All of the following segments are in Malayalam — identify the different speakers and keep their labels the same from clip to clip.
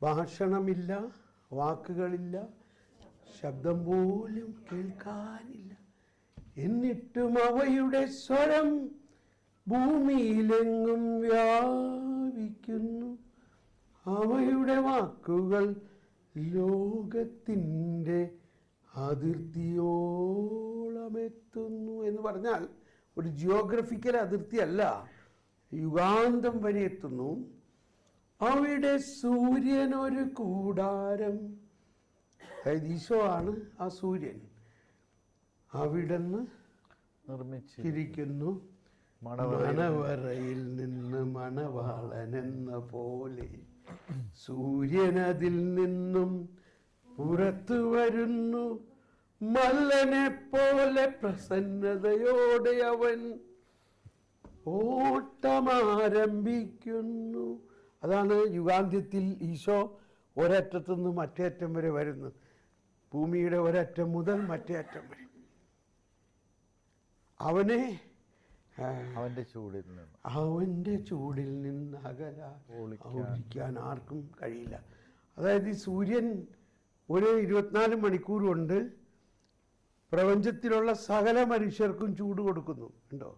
Speaker 1: ഭാഷണമില്ല, വാക്കുകളില്ല, ശബ്ദം പോലും കേൾക്കാനില്ല. എന്നിട്ടും അവയുടെ സ്വരം ഭൂമിയിലെങ്ങും വ്യാപിക്കുന്നു. അവയുടെ വാക്കുകൾ ലോകത്തിൻ്റെ അതിർത്തിയോളമെത്തുന്നു എന്ന് പറഞ്ഞാൽ ഒരു ജിയോഗ്രഫിക്കൽ അതിർത്തിയല്ല, യുഗാന്തം വരെ എത്തുന്നു. അവിടെ സൂര്യനൊരു കൂടാരം, അതായത് ഈശോ ആണ് ആ സൂര്യൻ, അവിടുന്ന് നിർമ്മിച്ചിരിക്കുന്നു. മണവറയിൽ നിന്ന് മണവാളനെന്ന പോലെ സൂര്യൻ അതിൽ നിന്നും പുറത്തു വരുന്നു. മല്ലനെ പോലെ പ്രസന്നതയോടെ അവൻ ഓട്ടമാരംഭിക്കുന്നു. അതാണ് യുഗാന്ത്യത്തിൽ ഈശോ ഒരറ്റത്തുനിന്ന് മറ്റേ അറ്റം വരെ വരുന്നു. ഭൂമിയുടെ ഒരറ്റം മുതൽ മറ്റേ അറ്റം വരെ അവൻ്റെ ചൂടിൽ നിന്ന് ഒളിക്കാൻ ആർക്കും കഴിയില്ല. അതായത് ഈ സൂര്യൻ ഒരു 24 മണിക്കൂർ കൊണ്ട് പ്രപഞ്ചത്തിലുള്ള സകല മനുഷ്യർക്കും ചൂട് കൊടുക്കുന്നു. ഉണ്ടോ?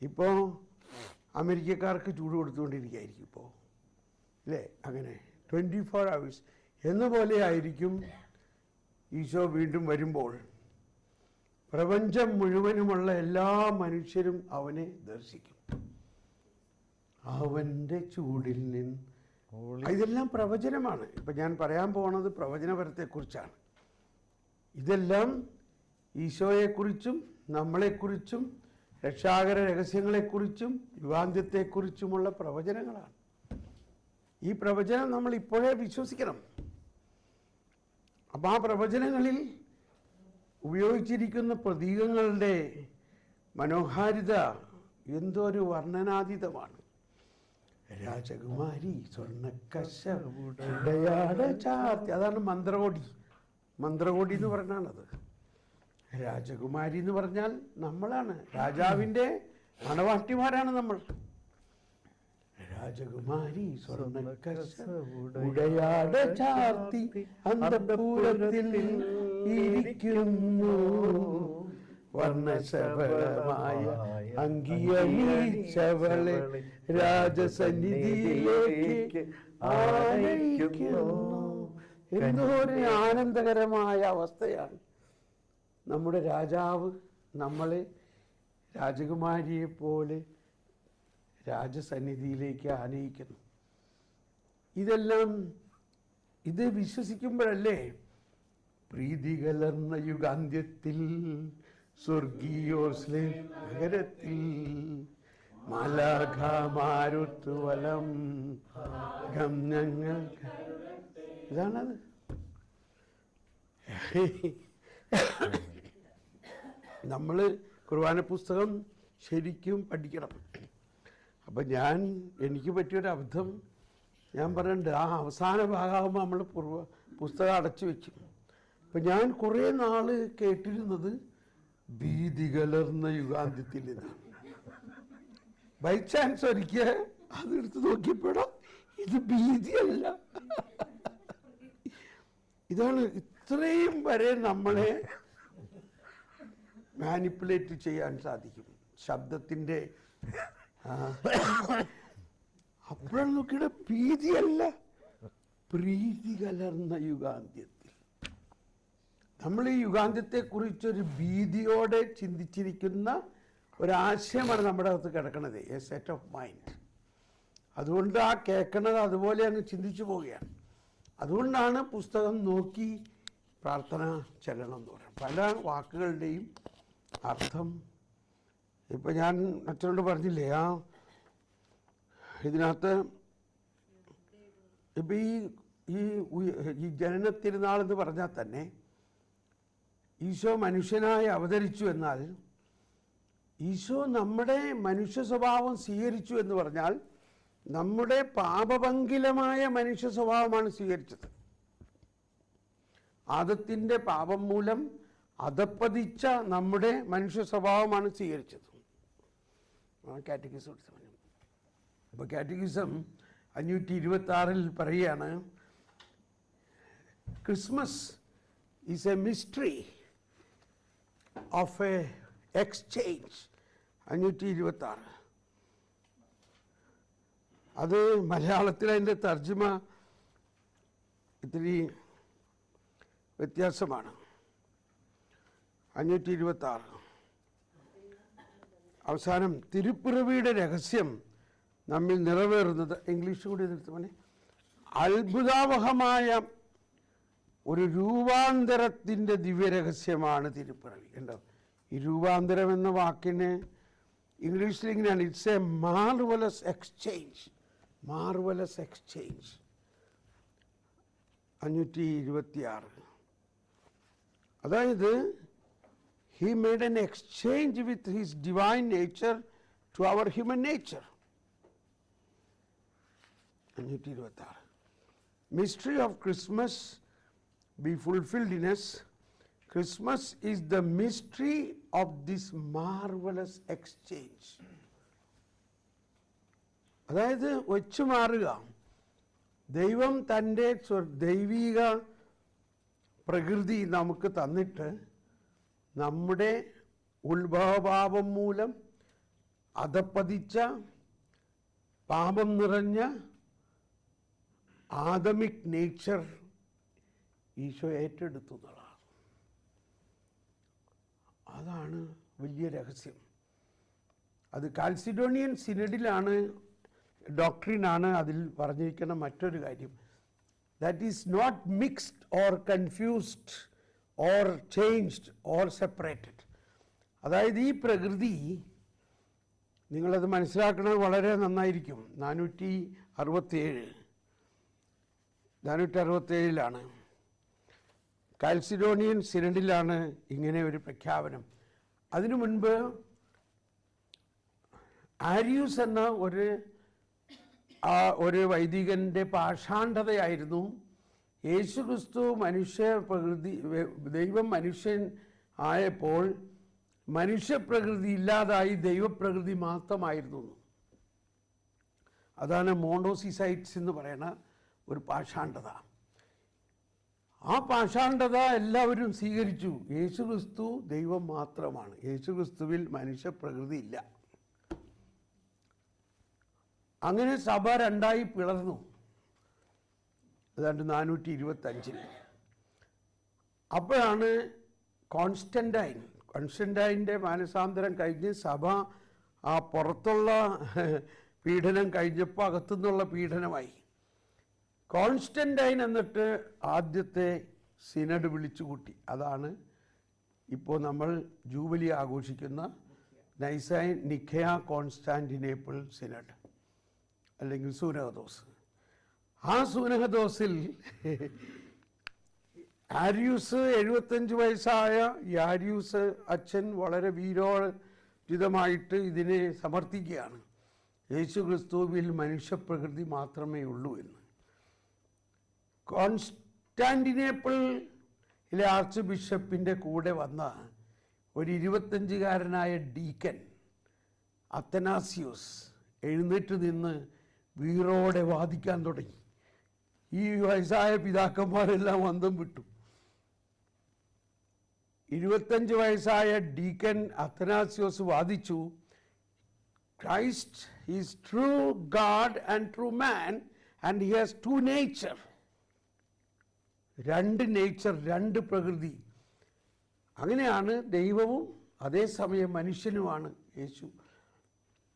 Speaker 1: ഇപ്പോൾ അമേരിക്കക്കാർക്ക് ചൂട് കൊടുത്തുകൊണ്ടിരിക്കുകയായിരിക്കും ഇപ്പോൾ, അല്ലേ? അങ്ങനെ 24 hours എന്ന പോലെ ആയിരിക്കും ഈശോ വീണ്ടും വരുമ്പോൾ പ്രപഞ്ചം മുഴുവനുമുള്ള എല്ലാ മനുഷ്യരും അവനെ ദർശിക്കും. അവൻ്റെ ചൂടിൽ നിന്ന്. ഇതെല്ലാം പ്രവചനമാണ്. ഇപ്പം ഞാൻ പറയാൻ പോകുന്നത് പ്രവചനപരത്തെക്കുറിച്ചാണ്. ഇതെല്ലാം ഈശോയെക്കുറിച്ചും നമ്മളെക്കുറിച്ചും രക്ഷാകര രഹസ്യങ്ങളെക്കുറിച്ചും യുഗാന്ത്യത്തെക്കുറിച്ചുമുള്ള പ്രവചനങ്ങളാണ്. ഈ പ്രവചനം നമ്മൾ ഇപ്പോഴേ വിശ്വസിക്കണം. അപ്പം ആ പ്രവചനങ്ങളിൽ ഉപയോഗിച്ചിരിക്കുന്ന പ്രതീകങ്ങളുടെ മനോഹാരിത എന്തൊരു വർണ്ണനാതീതമാണ്. രാജകുമാരി സ്വർണ്ണക്കശടയാട ചാർത്തി, അതാണ് മന്ത്രകോടി. മന്ത്രകോടി എന്ന് പറഞ്ഞാണത്. രാജകുമാരി എന്ന് പറഞ്ഞാൽ നമ്മളാണ്, രാജാവിൻ്റെ മണവാട്ടിമാരാണ് നമ്മൾ. രാജകുമാരി സ്വർണ്ണക്കശടയാട ചാർത്തി അന്തഃപുരത്തിൽ ഇരിക്കുന്നു. വർണ്ണശബളമായ അങ്കിയണിച്ചവളെ രാജസന്നിധിയിലേക്ക് ആനയിക്കുന്നു. എന്തോ ഒരു ആനന്ദകരമായ അവസ്ഥയാണ്. നമ്മുടെ രാജാവ് നമ്മളെ രാജകുമാരിയെ പോലെ രാജസന്നിധിയിലേക്ക് ആനയിക്കുന്നു. ഇത് വിശ്വസിക്കുമ്പോഴല്ലേ പ്രീതി കലർന്ന യുഗാന്ത്യത്തിൽ സ്വർഗീയോസ്ലേം നഗരത്തിൽ മാലാഖമാരുത്തുവലം ഗമ്നങ്ങൾ. ഇതാണത്. നമ്മൾ കുർബാന പുസ്തകം ശരിക്കും പഠിക്കണം. അപ്പം എനിക്ക് പറ്റിയൊരു അബദ്ധം ഞാൻ പറയുന്നുണ്ട്. ആ അവസാന ഭാഗമാകുമ്പോൾ നമ്മൾ പുസ്തകം അടച്ചു വെക്കും. അപ്പം ഞാൻ കുറേ നാൾ കേട്ടിരുന്നത് ഭീതി കലർന്ന യുഗാന്ത്യത്തിൽ നിന്നാണ്. ബൈ ചാൻസ് ഒരിക്കൽ അതെടുത്ത് നോക്കിയപ്പോഴോ ഇത് ഭീതിയല്ല. ഇതാണ് ഇത്രയും വരെ നമ്മളെ മാനിപ്പുലേറ്റ് ചെയ്യാൻ സാധിക്കും ശബ്ദത്തിൻ്റെ. അപ്പോഴാണ് നോക്കിയുടെ ഭീതിയല്ല, പ്രീതി കലർന്ന യുഗാന്ത്യത്തിൽ. നമ്മൾ ഈ യുഗാന്ത്യത്തെക്കുറിച്ചൊരു ഭീതിയോടെ ചിന്തിച്ചിരിക്കുന്ന ഒരാശയമാണ് നമ്മുടെ അകത്ത് കിടക്കുന്നത്, എ സെറ്റ് ഓഫ് മൈൻഡ്. അതുകൊണ്ട് ആ കേൾക്കണത് അതുപോലെ അങ്ങ് ചിന്തിച്ചു പോവുകയാണ്. അതുകൊണ്ടാണ് പുസ്തകം നോക്കി പ്രാർത്ഥന ചെല്ലണം എന്ന് പറയുന്നത്. പല വാക്കുകളുടെയും അർത്ഥം ഇപ്പം ഞാൻ അച്ഛനോട് പറഞ്ഞില്ലേ, ഇതിനകത്ത് ഇപ്പം ഈ ജനന തിരുനാളെന്ന് പറഞ്ഞാൽ തന്നെ ഈശോ മനുഷ്യനായി അവതരിച്ചു എന്നാൽ ഈശോ നമ്മുടെ മനുഷ്യ സ്വഭാവം സ്വീകരിച്ചു എന്ന് പറഞ്ഞാൽ നമ്മുടെ പാപപങ്കിലമായ മനുഷ്യ സ്വഭാവമാണ് സ്വീകരിച്ചത്. ആദത്തിൻ്റെ പാപം മൂലം അധപ്പതിച്ച നമ്മുടെ മനുഷ്യ സ്വഭാവമാണ് സ്വീകരിച്ചത്. കാറ്റഗിസം. അപ്പോൾ കാറ്റഗിസം 526 പറയുകയാണ്, Christmas is A mystery of A exchange. 526. അത് മലയാളത്തിൽ അതിൻ്റെ തർജ്ജിമ ഇത്തിരി വ്യത്യാസമാണ്. 526 അവസാനം, തിരുപ്പിറവിയുടെ രഹസ്യം നമ്മിൽ നിറവേറുന്നത്, ഇംഗ്ലീഷ് കൂടി നിർത്തുവാനെ, അത്ഭുതാവഹമായ ഒരു രൂപാന്തരത്തിൻ്റെ ദിവ്യരഹസ്യമാണ് തിരുപ്പിറവി. കണ്ടോ, ഈ രൂപാന്തരം എന്ന വാക്കിന് ഇംഗ്ലീഷിൽ ഇങ്ങനെയാണ്, it's A marvellous exchange. Marvellous exchange. 526. അതായത് he made an exchange with his divine nature to our human nature. 526. Mystery of Christmas be fulfilled in us. Christmas is the mystery of this marvelous exchange. അതായത് വെച്ചു മാറുക. ദൈവം തൻ്റെ ദൈവിക പ്രകൃതി നമുക്ക് തന്നിട്ട് നമ്മുടെ ഉത്ഭവപാപം മൂലം അധപ്പതിച്ച പാപം നിറഞ്ഞ ആദമിക് നേച്ചർ ഈശോ ഏറ്റെടുത്തു എന്നുള്ളതാണ്. അതാണ് വലിയ രഹസ്യം. അത് കാൽസിഡോണിയൻ സിനഡിലാണ്, ഡോക്ട്രിനാണ് അതിൽ പറഞ്ഞിരിക്കുന്ന മറ്റൊരു കാര്യം. That is not mixed or confused or changed or separated. അതായത് ഈ പ്രകൃതി, നിങ്ങളത് മനസ്സിലാക്കുന്നത് വളരെ നന്നായിരിക്കും. 467 കാൽസിഡോണിയൻ സിനഡിലാണ് ഇങ്ങനെ ഒരു പ്രഖ്യാപനം. അതിനു മുൻപ് ആരിയൂസ് എന്ന ഒരു വൈദികൻ്റെ പാഷാണ്ഡതയായിരുന്നു യേശുക്രിസ്തു മനുഷ്യപ്രകൃതി, ദൈവം മനുഷ്യൻ ആയപ്പോൾ മനുഷ്യപ്രകൃതി ഇല്ലാതായി ദൈവപ്രകൃതി മാത്രമായിരുന്നു. അതാണ് മോണ്ടോസിസൈറ്റ്സ് എന്ന് പറയുന്ന ഒരു പാഷാണ്ഡത. ആ പാഷാണ്ഡത എല്ലാവരും സ്വീകരിച്ചു. യേശുക്രിസ്തു ദൈവം മാത്രമാണ്, യേശുക്രിസ്തുവിൽ മനുഷ്യപ്രകൃതി ഇല്ല. അങ്ങനെ സഭ രണ്ടായി പിളർന്നു. ഏതാണ്ട് 425. അപ്പോഴാണ് കോൺസ്റ്റന്റൈൻ്റെ മാനസാന്തരം കഴിഞ്ഞ് സഭ ആ പുറത്തുള്ള പീഡനം കഴിഞ്ഞപ്പോൾ അകത്തുനിന്നുള്ള പീഡനമായി. കോൺസ്റ്റന്റൈൻ എന്നിട്ട് ആദ്യത്തെ സിനഡ് വിളിച്ചു കൂട്ടി. അതാണ് ഇപ്പോൾ നമ്മൾ ജൂബിലി ആഘോഷിക്കുന്ന നൈസൈൻ നിഖയ കോൺസ്റ്റാന്റിനേപ്പിൾ സിനഡ്, അല്ലെങ്കിൽ സൂനഹദോസ്. ആ സൂനഹദോസിൽ ആരിയൂസ്, 75 വയസ്സായ ഈ ആരിയൂസ് അച്ഛൻ വളരെ വീരോചിതമായിട്ട് ഇതിനെ സമർത്ഥിക്കുകയാണ്. യേശുക്രിസ്തുവിൽ മനുഷ്യപ്രകൃതി മാത്രമേ ഉള്ളൂ എന്ന്. കോൺസ്റ്റാന്റിനേപ്പിളിലെ ആർച്ച് ബിഷപ്പിൻ്റെ കൂടെ വന്ന ഒരു 25-കാരനായ ഡീക്കൻ അത്തനാസിയോസ് എഴുന്നേറ്റ് നിന്ന് വീറോടെ വാദിക്കാൻ തുടങ്ങി. ഈ വയസ്സായ പിതാക്കന്മാരെല്ലാം അന്തം വിട്ടു. 25 വയസ്സായ ഡീക്കൻ അത്തനാസിയോസ് വാദിച്ചു, Christ is true God and true man and he has two nature. 2 nature, 2 പ്രകൃതി. അങ്ങനെയാണ് ദൈവവും അതേസമയം മനുഷ്യനുമാണ് യേശു.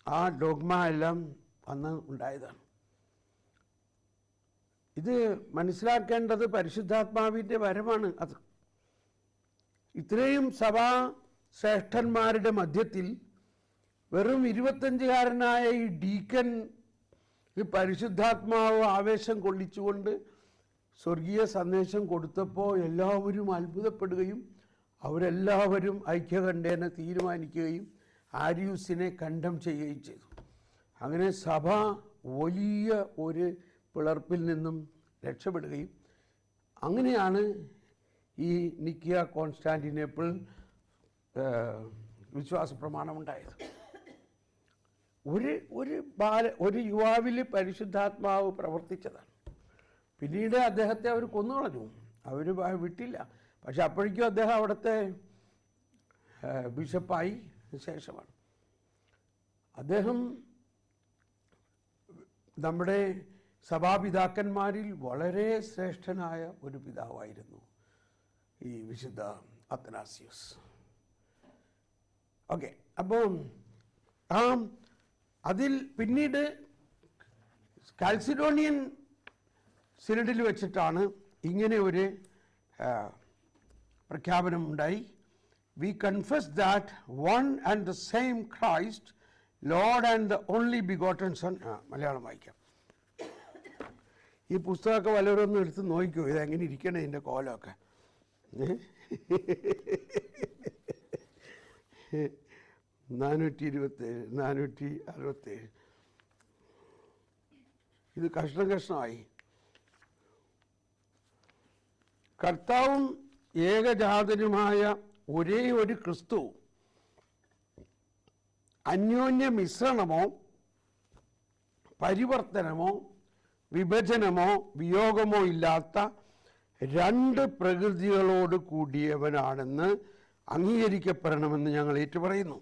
Speaker 1: ആ ഡോഗ്മ എല്ലാം അന്ന് ഉണ്ടായതാണ്. ഇത് മനസ്സിലാക്കേണ്ടത് പരിശുദ്ധാത്മാവിൻ്റെ വരമാണ്. അത് ഇത്രയും സഭാ ശ്രേഷ്ഠന്മാരുടെ മധ്യത്തിൽ വെറും 25-കാരനായ ഈ ഡീക്കൻ ഈ പരിശുദ്ധാത്മാവ് ആവേശം കൊള്ളിച്ചുകൊണ്ട് സ്വർഗീയ സന്ദേശം കൊടുത്തപ്പോൾ എല്ലാവരും അത്ഭുതപ്പെടുകയും അവരെല്ലാവരും ഐക്യകണ്ഠേന തീരുമാനിക്കുകയും ആരിയൂസിനെ കണ്ടം ചെയ്യുകയും ചെയ്തു. അങ്ങനെ സഭ വലിയ ഒരു പിളർപ്പിൽ നിന്നും രക്ഷപ്പെടുകയും അങ്ങനെയാണ് ഈ നിക്കിയ കോൺസ്റ്റാന്റിനേപ്പിൾ വിശ്വാസ പ്രമാണം ഉണ്ടായത്. ഒരു യുവാവിൽ പരിശുദ്ധാത്മാവ് പ്രവർത്തിച്ചതാണ്. പിന്നീട് അദ്ദേഹത്തെ അവർ കൊന്നുകളഞ്ഞു, അവർ വിട്ടില്ല. പക്ഷെ അപ്പോഴേക്കും അദ്ദേഹം അവിടുത്തെ ബിഷപ്പായി ശേഷമാണ്. അദ്ദേഹം നമ്മുടെ സഭാപിതാക്കന്മാരിൽ വളരെ ശ്രേഷ്ഠനായ ഒരു പിതാവായിരുന്നു ഈ വിശുദ്ധ അത്തനാസിയോസ്. ഓക്കെ, അപ്പം അതിൽ പിന്നീട് കാൽസിഡോണിയൻ സിനഡിൽ വെച്ചിട്ടാണ് ഇങ്ങനെ ഒരു പ്രഖ്യാപനം ഉണ്ടായി. We confess that one and the same Christ Lord and the only begotten son. Malayalam വായിക്കാം. ഈ പുസ്തകമൊക്കെ വല്ലവരൊന്നും എടുത്ത് നോക്കിക്കോ, ഇതെങ്ങനെ ഇരിക്കണേ ഇതിൻ്റെ കോലമൊക്കെ. 427, 467. ഇത് കഷ്ണം കഷ്ണമായി. കർത്താവും ഏകജാതനുമായ ഒരേ ഒരു ക്രിസ്തു അന്യോന്യ മിശ്രണമോ പരിവർത്തനമോ വിഭജനമോ വിയോഗമോ ഇല്ലാത്ത രണ്ട് പ്രകൃതികളോട് കൂടിയവനാണെന്ന് അംഗീകരിക്കപ്പെടണമെന്ന് ഞങ്ങൾ ഏറ്റുപറയുന്നു.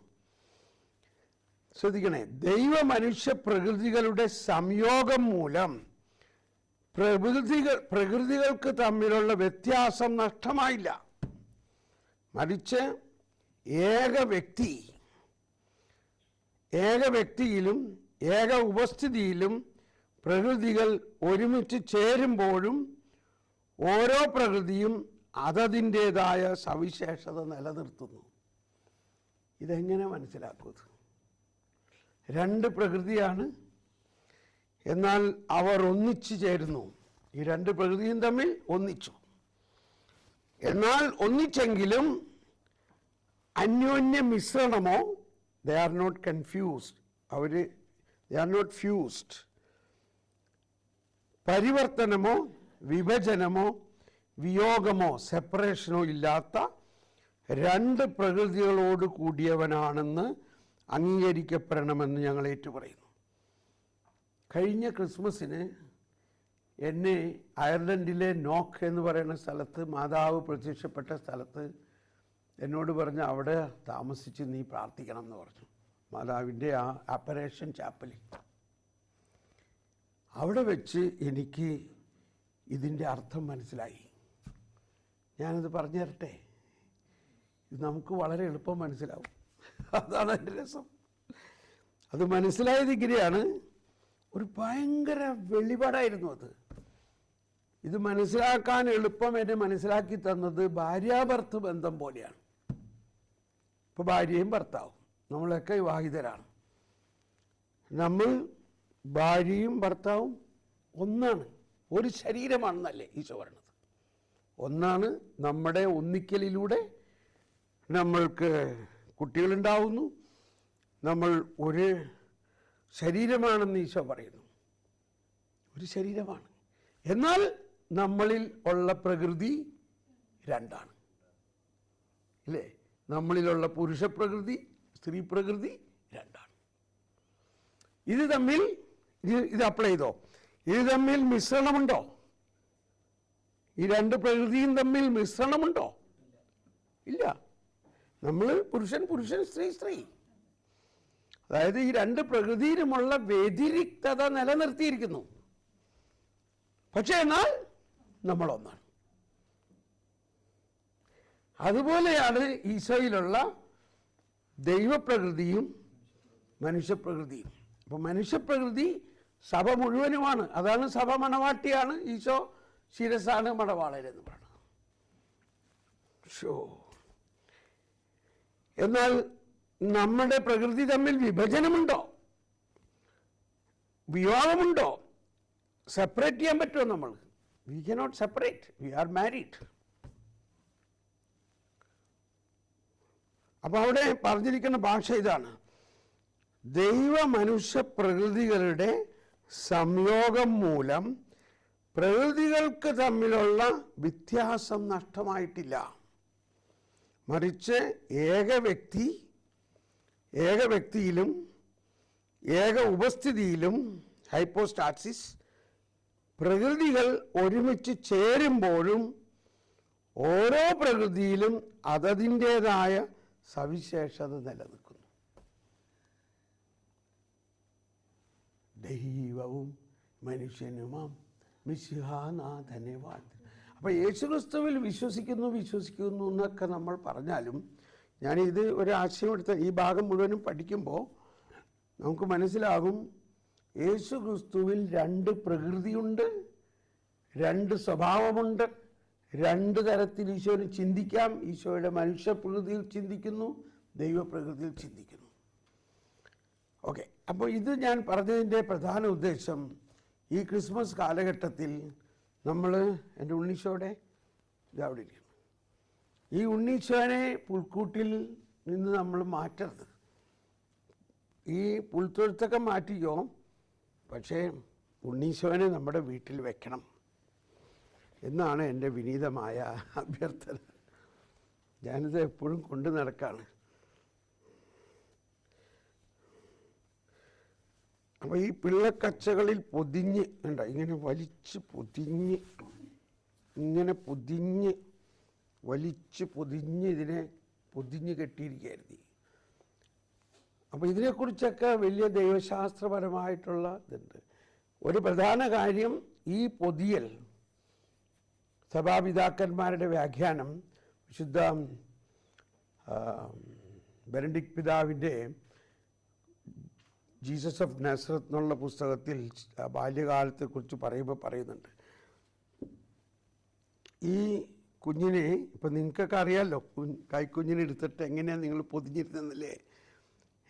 Speaker 1: ശ്രദ്ധിക്കണേ, ദൈവ മനുഷ്യ പ്രകൃതികളുടെ സംയോഗം മൂലം പ്രകൃതികൾക്ക് തമ്മിലുള്ള വ്യത്യാസം നഷ്ടമായില്ല. മറിച്ച് ഏക വ്യക്തിയിലും ഏക ഉപസ്ഥിതിയിലും പ്രകൃതികൾ ഒരുമിച്ച് ചേരുമ്പോഴും ഓരോ പ്രകൃതിയും അതതിൻ്റേതായ സവിശേഷത നിലനിർത്തുന്നു. ഇതെങ്ങനെ മനസ്സിലാക്കുന്നത്? രണ്ട് പ്രകൃതിയാണ്, എന്നാൽ അവർ ഒന്നിച്ചു ചേരുന്നു. ഈ രണ്ട് പ്രകൃതിയും തമ്മിൽ ഒന്നിച്ചു. എന്നാൽ ഒന്നിച്ചെങ്കിലും അന്യോന്യ മിശ്രണമോ, they are not confused, they are not fused, പരിവർത്തനമോ വിഭജനമോ വിയോഗമോ സെപ്പറേഷനോ ഇല്ലാത്ത രണ്ട് പ്രകൃതികളോട് കൂടിയവനാണെന്ന് അംഗീകരിക്കപ്പെടണമെന്ന് ഞങ്ങൾ ഏറ്റുപറയുന്നു. കഴിഞ്ഞ ക്രിസ്മസിന് എന്നെ അയർലൻഡിലെ നോക്ക് എന്ന് പറയുന്ന സ്ഥലത്ത്, മാതാവ് പ്രത്യക്ഷപ്പെട്ട സ്ഥലത്ത് എന്നോട് പറഞ്ഞ് അവിടെ താമസിച്ച് നീ പ്രാർത്ഥിക്കണം എന്ന് പറഞ്ഞു. മാതാവിൻ്റെ ആ അപ്പറേഷൻ ചാപ്പലിൽ. അവിടെ വെച്ച് എനിക്ക് ഇതിൻ്റെ അർത്ഥം മനസ്സിലായി. ഞാനത് പറഞ്ഞു തരട്ടെ? ഇത് നമുക്ക് വളരെ എളുപ്പം മനസ്സിലാവും. അതാണ് എൻ്റെ രസം. അത് മനസ്സിലായത് ഇങ്ങനെയാണ്. ഒരു ഭയങ്കര വെളിപാടായിരുന്നു അത്. ഇത് മനസ്സിലാക്കാൻ എളുപ്പം എന്നെ മനസ്സിലാക്കി തന്നത് ഭാര്യാഭർത്തൃ ബന്ധം പോലെയാണ്. ഇപ്പോൾ ഭാര്യയും ഭർത്താവും നമ്മളൊക്കെ വിവാഹിതരാണ്. നമ്മൾ ഭാര്യയും ഭർത്താവും ഒന്നാണ്, ഒരു ശരീരമാണെന്നല്ലേ ഈശോ പറയുന്നത്. ഒന്നാണ്. നമ്മുടെ ഒന്നിക്കലിലൂടെ നമ്മൾക്ക് കുട്ടികളുണ്ടാവുന്നു. നമ്മൾ ഒരു ശരീരമാണെന്ന് ഈശോ പറയുന്നു. ഒരു ശരീരമാണ്. എന്നാൽ നമ്മളിൽ ഉള്ള പ്രകൃതി രണ്ടാണ്, ഇല്ലേ? നമ്മളിലുള്ള പുരുഷ പ്രകൃതി സ്ത്രീ പ്രകൃതി രണ്ടാണ്. ഇത് തമ്മിൽ ഇത് അപ്ലൈ ചെയ്തോ? ഇത് തമ്മിൽ മിശ്രണമുണ്ടോ? ഈ രണ്ട് പ്രകൃതിയും തമ്മിൽ മിശ്രണമുണ്ടോ? ഇല്ല. നമ്മൾ പുരുഷൻ പുരുഷൻ, സ്ത്രീ സ്ത്രീ. അതായത് ഈ രണ്ട് പ്രകൃതിയിലുമുള്ള വ്യതിരിക്തത നിലനിർത്തിയിരിക്കുന്നു. പക്ഷേ എന്നാൽ നമ്മളൊന്നാണ്. അതുപോലെയാണ് ഈശോയിലുള്ള ദൈവപ്രകൃതിയും മനുഷ്യപ്രകൃതിയും. അപ്പോൾ മനുഷ്യപ്രകൃതി സഭ മുഴുവനുമാണ്. അതാണ് സഭ മണവാട്ടിയാണ്. ഈശോ ശിരസാണ് മണവാളരെന്ന് പറയുന്നത്. എന്നാൽ നമ്മുടെ പ്രകൃതി തമ്മിൽ വിഭജനമുണ്ടോ? വിവാഹമുണ്ടോ? സെപ്പറേറ്റ് ചെയ്യാൻ പറ്റുമോ? നമ്മൾ we cannot separate. We are married. അപ്പോൾ അവിടെ പറഞ്ഞിരിക്കുന്ന ഭാഷ ഇതാണ്: ദൈവ മനുഷ്യ പ്രകൃതികളുടെ സംയോഗം മൂലം പ്രകൃതികൾക്ക് തമ്മിലുള്ള വ്യത്യാസം നഷ്ടമായിട്ടില്ല. മറിച്ച് ഏക വ്യക്തിയിലും ഏക ഉപസ്ഥിതിയിലും ഹൈപ്പോസ്റ്റാസിസ്, പ്രകൃതികൾ ഒരുമിച്ച് ചേരുമ്പോഴും ഓരോ പ്രകൃതിയിലും അതതിൻ്റേതായ സവിശേഷത നിലനിൽക്കുന്നു. ദൈവവും മനുഷ്യനുമാം മിശിഹാനാഥനെ വാഴ്ത്തുന്നു. അപ്പോൾ യേശുക്രിസ്തുവിൽ വിശ്വസിക്കുന്നു എന്നൊക്കെ നമ്മൾ പറഞ്ഞാലും, ഞാനിത് ഒരാശയം എടുത്ത ഈ ഭാഗം മുഴുവനും പഠിക്കുമ്പോൾ നമുക്ക് മനസ്സിലാകും, യേശുക്രിസ്തുവിൽ രണ്ട് പ്രകൃതിയുണ്ട്, രണ്ട് സ്വഭാവമുണ്ട്, രണ്ട് തരത്തിൽ ഈശോന് ചിന്തിക്കാം. ഈശോയുടെ മനുഷ്യപ്രകൃതിയിൽ ചിന്തിക്കുന്നു, ദൈവപ്രകൃതിയിൽ ചിന്തിക്കുന്നു. ഓക്കെ, അപ്പോൾ ഇത് ഞാൻ പറഞ്ഞതിൻ്റെ പ്രധാന ഉദ്ദേശം, ഈ ക്രിസ്മസ് കാലഘട്ടത്തിൽ നമ്മൾ എൻ്റെ ഉണ്ണീശോയുടെ ഇതവിടെ ഇരിക്കുന്നു. ഈ ഉണ്ണീശോനെ പുൽക്കൂട്ടിൽ നിന്ന് നമ്മൾ മാറ്റരുത്. ഈ പുൽത്തൊഴുത്തൊക്കെ മാറ്റിക്കോ, പക്ഷേ ഉണ്ണീശോനെ നമ്മുടെ വീട്ടിൽ വെക്കണം എന്നാണ് എൻ്റെ വിനീതമായ അഭ്യർത്ഥന. ഞാനിത് എപ്പോഴും കൊണ്ടു നടക്കാണ്. അപ്പോൾ ഈ പിള്ളക്കച്ചകളിൽ പൊതിഞ്ഞ് ഉണ്ട, ഇങ്ങനെ വലിച്ച് പൊതിഞ്ഞ്, ഇങ്ങനെ വലിച്ച് പൊതിഞ്ഞ് ഇതിനെ പൊതിഞ്ഞ് കെട്ടിയിരിക്കുകയായിരുന്നു. അപ്പോൾ ഇതിനെക്കുറിച്ചൊക്കെ വലിയ ദൈവശാസ്ത്രപരമായിട്ടുള്ള ഇതുണ്ട്. ഒരു പ്രധാന കാര്യം, ഈ പൊതിയൽ സഭാപിതാക്കന്മാരുടെ വ്യാഖ്യാനം വിശുദ്ധ ബെനഡിക്ട് പിതാവിൻ്റെ ജീസസ് ഓഫ് നസറത്ത് എന്നുള്ള പുസ്തകത്തിൽ ബാല്യകാലത്തെക്കുറിച്ച് പറയുന്നുണ്ട്. ഈ കുഞ്ഞിനെ ഇപ്പം നിങ്ങൾക്കൊക്കെ അറിയാമല്ലോ, കൈക്കുഞ്ഞിനെ എടുത്തിട്ട് എങ്ങനെയാണ് നിങ്ങൾ പൊതിഞ്ഞിരുന്നല്ലേ.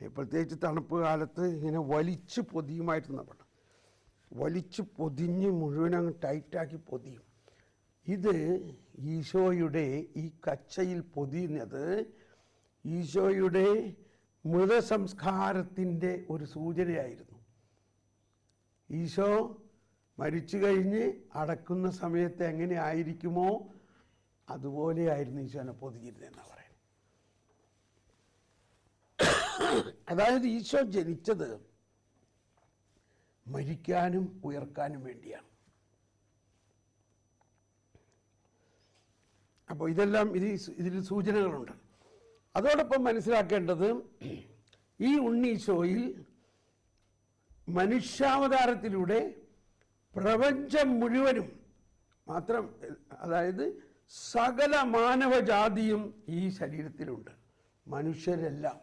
Speaker 1: പ്രത്യേകിച്ച് തണുപ്പ് കാലത്ത് ഇങ്ങനെ വലിച്ച് പൊതിയുമായിട്ട് നമ്മൾ വലിച്ച് പൊതിഞ്ഞ് മുഴുവനങ്ങ് ടൈറ്റാക്കി പൊതിയും. ഇത് ഈശോയുടെ ഈ കച്ചയിൽ പൊതിയുന്നത് ഈശോയുടെ മൃതസംസ്കാരത്തിൻ്റെ ഒരു സൂചനയായിരുന്നു. ഈശോ മരിച്ചു കഴിഞ്ഞ് അടക്കുന്ന സമയത്ത് എങ്ങനെ ആയിരിക്കുമോ അതുപോലെയായിരുന്നു ഈശോനെ പൊതിഞ്ഞിരുന്നതെന്നാണ് പറയുന്നത്. അതായത് ഈശോ ജനിച്ചത് മരിക്കാനും ഉയർക്കാനും വേണ്ടിയാണ്. അപ്പോൾ ഇതെല്ലാം ഇതിൽ സൂചനകളുണ്ട്. അതോടൊപ്പം മനസ്സിലാക്കേണ്ടത്, ഈ ഉണ്ണീശോയിൽ മനുഷ്യാവതാരത്തിലൂടെ പ്രപഞ്ചം മുഴുവനും മാത്രം, അതായത് സകല മാനവജാതിയും ഈ ശരീരത്തിലുണ്ട്, മനുഷ്യരെല്ലാം.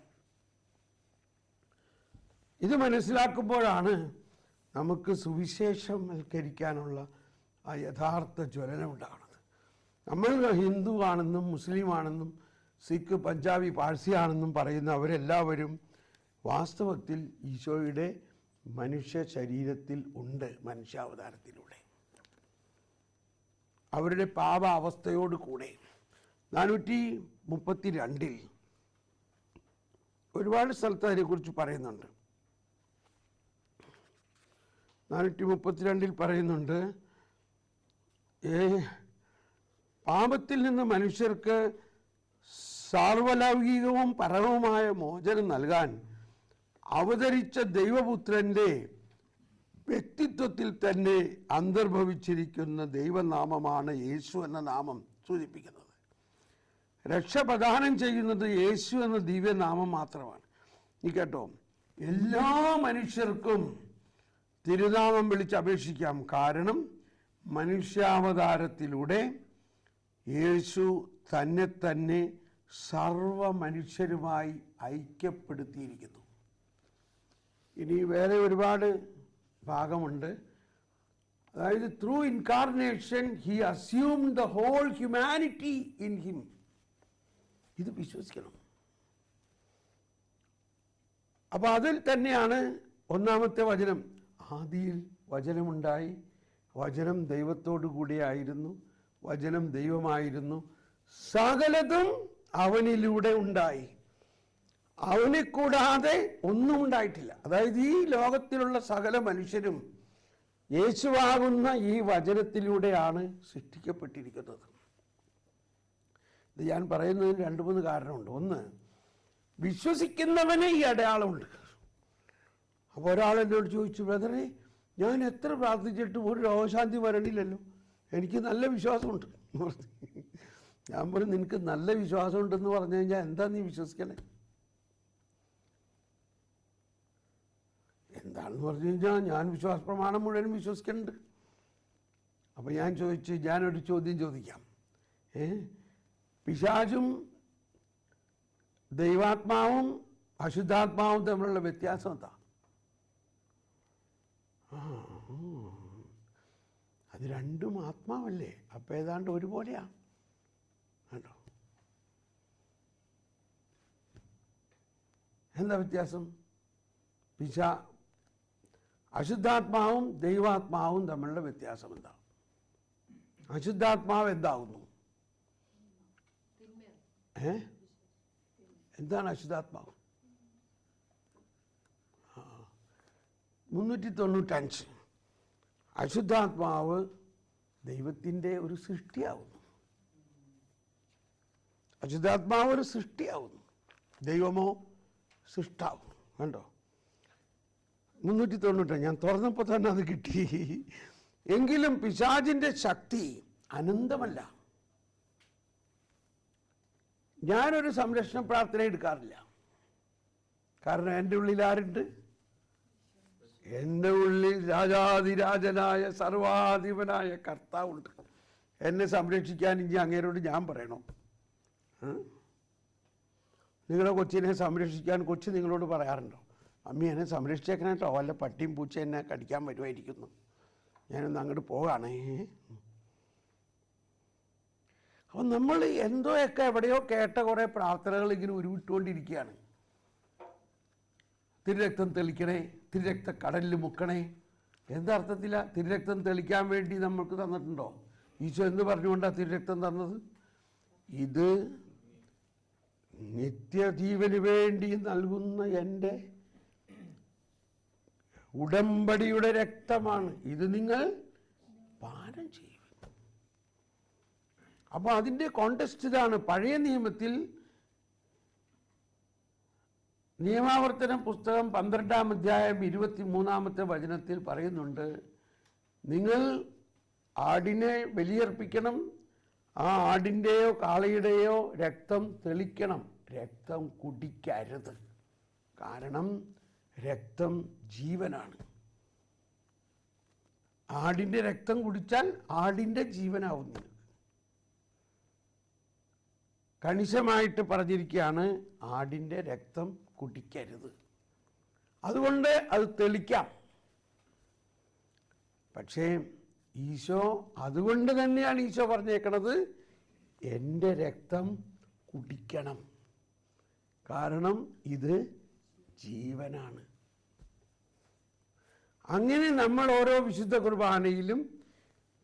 Speaker 1: ഇത് മനസ്സിലാക്കുമ്പോഴാണ് നമുക്ക് സുവിശേഷവൽക്കരിക്കാനുള്ള ആ യഥാർത്ഥ ജ്വലനം ഉണ്ടാകുന്നത്. നമ്മൾ ഹിന്ദു ആണെന്നും മുസ്ലിം ആണെന്നും സിഖ്, പഞ്ചാബി, പാഴ്സി ആണെന്നും പറയുന്ന അവരെല്ലാവരും വാസ്തവത്തിൽ ഈശോയുടെ മനുഷ്യ ശരീരത്തിൽ ഉണ്ട്, മനുഷ്യാവതാരത്തിലൂടെ. അവരുടെ പാപ അവസ്ഥയോട് കൂടെ 432 ഒരുപാട് സ്ഥലത്ത് അതിനെക്കുറിച്ച് പറയുന്നുണ്ട്. 432 പറയുന്നുണ്ട്, പാപത്തിൽ നിന്ന് മനുഷ്യർക്ക് സാർവലൗകികവും പരമവുമായ മോചനം നൽകാൻ അവതരിച്ച ദൈവപുത്രൻ്റെ വ്യക്തിത്വത്തിൽ തന്നെ അന്തർഭവിച്ചിരിക്കുന്ന ദൈവനാമമാണ് യേശു എന്ന നാമം സൂചിപ്പിക്കുന്നത്. രക്ഷ പ്രദാനം ചെയ്യുന്നത് യേശു എന്ന ദിവ്യനാമം മാത്രമാണ്. നീ കേട്ടോ, എല്ലാ മനുഷ്യർക്കും തിരുനാമം വിളിച്ച് അപേക്ഷിക്കാം. കാരണം മനുഷ്യാവതാരത്തിലൂടെ യേശു തന്നെ സർവ മനുഷ്യരുമായി ഐക്യപ്പെടുത്തിയിരിക്കുന്നു. ഇനി വേറെ ഒരുപാട് ഭാഗമുണ്ട്. അതായത് through incarnation he assumed the whole humanity in him. ഇത് വിശ്വസിക്കണം. അപ്പോൾ അതിൽ തന്നെയാണ് ഒന്നാമത്തെ വചനം, ആദിയിൽ വചനമുണ്ടായി, വചനം ദൈവത്തോടു കൂടിയായിരുന്നു, വചനം ദൈവമായിരുന്നു, സകലതും അവനിലൂടെ ഉണ്ടായി, അവനെ കൂടാതെ ഒന്നും ഉണ്ടായിട്ടില്ല. അതായത് ഈ ലോകത്തിലുള്ള സകല മനുഷ്യരും യേശുവാകുന്ന ഈ വചനത്തിലൂടെയാണ് സൃഷ്ടിക്കപ്പെട്ടിരിക്കുന്നത്. ഇത് ഞാൻ പറയുന്നതിന് 2-3 കാരണമുണ്ട്. ഒന്ന്, വിശ്വസിക്കുന്നവന് ഈ അടയാളമുണ്ട്. അപ്പോൾ ഒരാൾ എന്നോട് ചോദിച്ചു, ബ്രദറെ ഞാൻ എത്ര പ്രാർത്ഥിച്ചിട്ടും ഒരു രോഗശാന്തി വരണില്ലല്ലോ, എനിക്ക് നല്ല വിശ്വാസമുണ്ട്. ഞാൻ പറഞ്ഞു, നിനക്ക് നല്ല വിശ്വാസമുണ്ടെന്ന് പറഞ്ഞു കഴിഞ്ഞാൽ എന്താ നീ വിശ്വസിക്കണേ? എന്താണെന്ന് പറഞ്ഞു കഴിഞ്ഞാൽ ഞാൻ വിശ്വാസ പ്രമാണം മുഴുവൻ വിശ്വസിക്കുന്നുണ്ട്. അപ്പോൾ ഞാനൊരു ചോദ്യം ചോദിക്കാം. പിശാചും ദൈവാത്മാവും അശുദ്ധാത്മാവും തമ്മിലുള്ള വ്യത്യാസം എന്താ? അത് രണ്ടും ആത്മാവല്ലേ, അപ്പം ഏതാണ്ട് ഒരുപോലെയാ. കണ്ടോ എന്താ വ്യത്യാസം? അശുദ്ധാത്മാവും ദൈവാത്മാവും തമ്മിലുള്ള വ്യത്യാസം എന്താ? അശുദ്ധാത്മാവ് എന്താകുന്നു? എന്താണ് അശുദ്ധാത്മാവ്? 395 അശുദ്ധാത്മാവ് ദൈവത്തിൻ്റെ ഒരു സൃഷ്ടിയാവുന്നു. അശുദ്ധാത്മാവ് ഒരു സൃഷ്ടിയാവുന്നു, ദൈവമോ സൃഷ്ടാവും. കണ്ടോ 395 ഞാൻ തുറന്നപ്പോൾ തന്നെ അത് കിട്ടി. എങ്കിലും പിശാചിൻ്റെ ശക്തി അനന്തമല്ല. ഞാനൊരു സംരക്ഷണ പ്രാർത്ഥന എടുക്കാറില്ല. കാരണം എൻ്റെ ഉള്ളിൽ ആരുണ്ട്? എൻ്റെ ഉള്ളിൽ രാജാതിരാജനായ സർവാധിപനായ കർത്താവുണ്ട്. എന്നെ സംരക്ഷിക്കാൻ ഇനി അങ്ങേരോട് ഞാൻ പറയണോ? നിങ്ങളുടെ കൊച്ചിനെ സംരക്ഷിക്കാൻ കൊച്ചു നിങ്ങളോട് പറയാറുണ്ടോ, അമ്മി എന്നെ സംരക്ഷിച്ചേക്കണേട്ടോ, വല്ല പട്ടിയും പൂച്ച എന്നെ കടിക്കാൻ വരുമായിരിക്കുന്നു, ഞാനൊന്ന് അങ്ങോട്ട് പോകാണേ? അപ്പം നമ്മൾ എന്തോയൊക്കെ എവിടെയോ കേട്ട കുറേ പ്രാർത്ഥനകൾ ഇങ്ങനെ ഉരുവിട്ടുകൊണ്ടിരിക്കുകയാണ്. തിരുരക്തം തെളിക്കണേ, തിരുരക്ത കടലിൽ മുക്കണേ. എന്തർത്ഥത്തില തിരുരക്തം തെളിക്കാൻ വേണ്ടി നമ്മൾക്ക് തന്നിട്ടുണ്ടോ? ഈശോ എന്ത് പറഞ്ഞുകൊണ്ടാണ് തിരുരക്തം തന്നത്? ഇത് നിത്യജീവന് വേണ്ടി നൽകുന്ന എൻ്റെ ഉടമ്പടിയുടെ രക്തമാണ്, ഇത് നിങ്ങൾ പാനം ചെയ്യും. അപ്പോൾ അതിൻ്റെ കോണ്ടെക്സ്റ്റ് ഇതാണ്. പഴയ നിയമത്തിൽ നിയമാവർത്തനം പുസ്തകം 12-ാം അധ്യായം 23-ാമത്തെ വചനത്തിൽ പറയുന്നുണ്ട്, നിങ്ങൾ ആടിനെ ബലിയർപ്പിക്കണം, ആ ആടിൻ്റെയോ കാളയുടെയോ രക്തം തെളിക്കണം, രക്തം കുടിക്കരുത്. കാരണം രക്തം ജീവനാണ്. ആടിൻ്റെ രക്തം കുടിച്ചാൽ ആടിൻ്റെ ജീവനാവുന്നു. കണിശമായിട്ട് പറഞ്ഞിരിക്കുകയാണ്, ആടിൻ്റെ രക്തം കുടിക്കരുത്. അതുകൊണ്ട് അത് തെളിക്കാം. പക്ഷേ ഈശോ അതുകൊണ്ട് തന്നെയാണ് ഈശോ പറഞ്ഞേക്കണത്, എൻ്റെ രക്തം കുടിക്കണം, കാരണം ഇത് ജീവനാണ്. അങ്ങനെ നമ്മൾ ഓരോ വിശുദ്ധ കുർബാനയിലും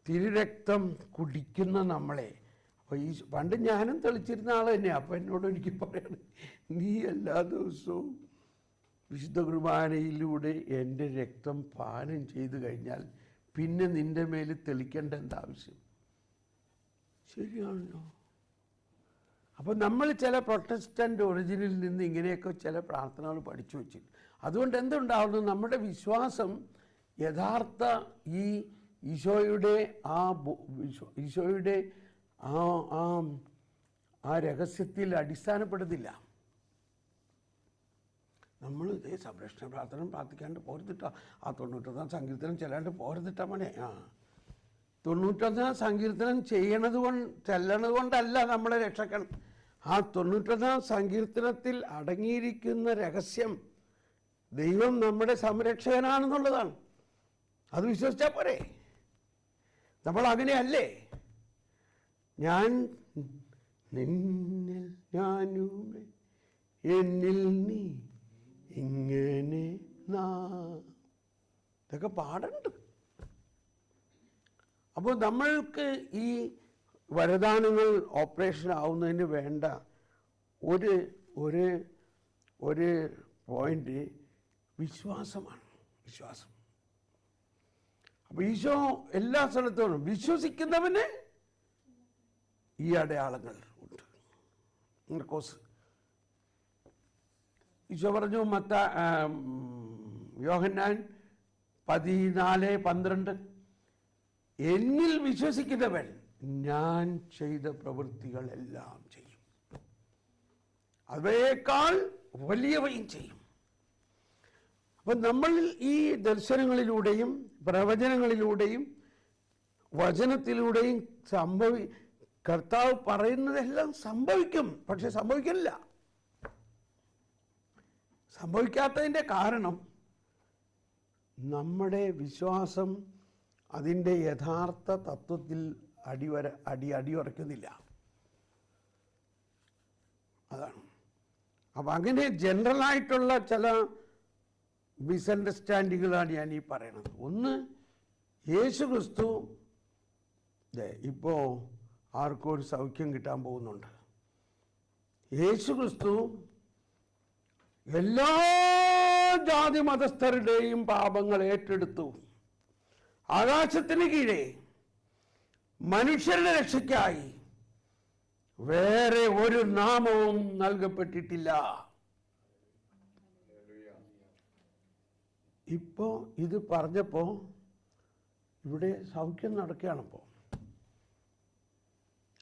Speaker 1: തിരുരക്തം കുടിക്കുന്ന നമ്മളെ, അപ്പോൾ ഈ പണ്ട് ഞാനും തെളിച്ചിരുന്ന ആൾ തന്നെയാണ്. അപ്പോൾ എന്നോട് എനിക്ക് പറയണം, നീ എല്ലാ ദിവസവും വിശുദ്ധ കുർബാനയിലൂടെ എൻ്റെ രക്തം പാനം ചെയ്തു കഴിഞ്ഞാൽ പിന്നെ നിൻ്റെ മേൽ തെളിക്കേണ്ട എന്താവശ്യം? ശരിയാണല്ലോ. അപ്പോൾ നമ്മൾ ചില പ്രൊട്ടസ്റ്റൻ്റ് ഒറിജിനിൽ നിന്ന് ഇങ്ങനെയൊക്കെ ചില പ്രാർത്ഥനകൾ പഠിച്ചു വെച്ചിട്ടുണ്ട്. അതുകൊണ്ട് എന്തുണ്ടാവുന്നു? നമ്മുടെ വിശ്വാസം യഥാർത്ഥ ഈ ഈശോയുടെ ആ രഹസ്യത്തിൽ അടിസ്ഥാനപ്പെടുന്നില്ല. നമ്മൾ ഇതേ സംരക്ഷണ പ്രാർത്ഥന പ്രാർത്ഥിക്കാണ്ട് പോരുന്നിട്ടാ, ആ 91-ാം സങ്കീർത്തനം ചെല്ലാണ്ട് പോരുന്നിട്ടാ മനെ. 91-ാം സങ്കീർത്തനം ചെല്ലണത് കൊണ്ടല്ല നമ്മളെ രക്ഷക്കണം. ആ 91-ാം സങ്കീർത്തനത്തിൽ അടങ്ങിയിരിക്കുന്ന രഹസ്യം ദൈവം നമ്മുടെ സംരക്ഷകനാണെന്നുള്ളതാണ്. അത് വിശ്വസിച്ചാൽ പോരെ. നമ്മൾ അങ്ങനെയല്ലേ? ഞാൻ നിന്നിൽ ഞാനുമേ എന്നിൽ നീ ഇങ്ങനെ ഇതൊക്കെ പാടുണ്ട്. അപ്പോൾ നമ്മൾക്ക് ഈ വരദാനങ്ങൾ ഓപ്പറേഷൻ ആവുന്നതിന് വേണ്ട ഒരു ഒരു ഒരു പോയിന്റ് വിശ്വാസമാണ്. വിശ്വാസം. അപ്പോൾ ഈശോ എല്ലാ സ്ഥലത്തോടും വിശ്വസിക്കുന്നവന് ഈ അടയാളങ്ങൾ ഉണ്ട്. മർക്കോസ് ഈശോ പറഞ്ഞു, യോഹന്നാൻ 14:12 എന്നിൽ വിശ്വസിക്കുന്നവൻ ഞാൻ ചെയ്ത പ്രവൃത്തികളെല്ലാം ചെയ്യും, അവയേക്കാൾ വലിയവയും ചെയ്യും. അപ്പം നമ്മൾ ഈ ദർശനങ്ങളിലൂടെയും പ്രവചനങ്ങളിലൂടെയും വചനത്തിലൂടെയും കർത്താവ് പറയുന്നതെല്ലാം സംഭവിക്കും. പക്ഷെ സംഭവിക്കില്ല. സംഭവിക്കാത്തതിൻ്റെ കാരണം നമ്മുടെ വിശ്വാസം അതിൻ്റെ യഥാർത്ഥ തത്വത്തിൽ അടിയുറക്കുന്നില്ല. അതാണ്. അപ്പം അങ്ങനെ ജനറലായിട്ടുള്ള ചില മിസ്അണ്ടർസ്റ്റാൻഡിങ്ങുകളാണ് ഞാൻ ഈ പറയണത്. ഒന്ന്, യേശു ക്രിസ്തു ഇപ്പോൾ ആർക്കും ഒരു സൗഖ്യം കിട്ടാൻ പോകുന്നുണ്ട്. യേശു ക്രിസ്തു എല്ലാ ജാതി മതസ്ഥരുടെയും പാപങ്ങൾ ഏറ്റെടുത്തു. ആകാശത്തിന് കീഴെ മനുഷ്യരുടെ രക്ഷയ്ക്കായി വേറെ ഒരു നാമവും നൽകപ്പെട്ടിട്ടില്ല. ഇപ്പോ ഇത് പറഞ്ഞപ്പോ ഇവിടെ സൗഖ്യം നടക്കുകയാണിപ്പോൾ.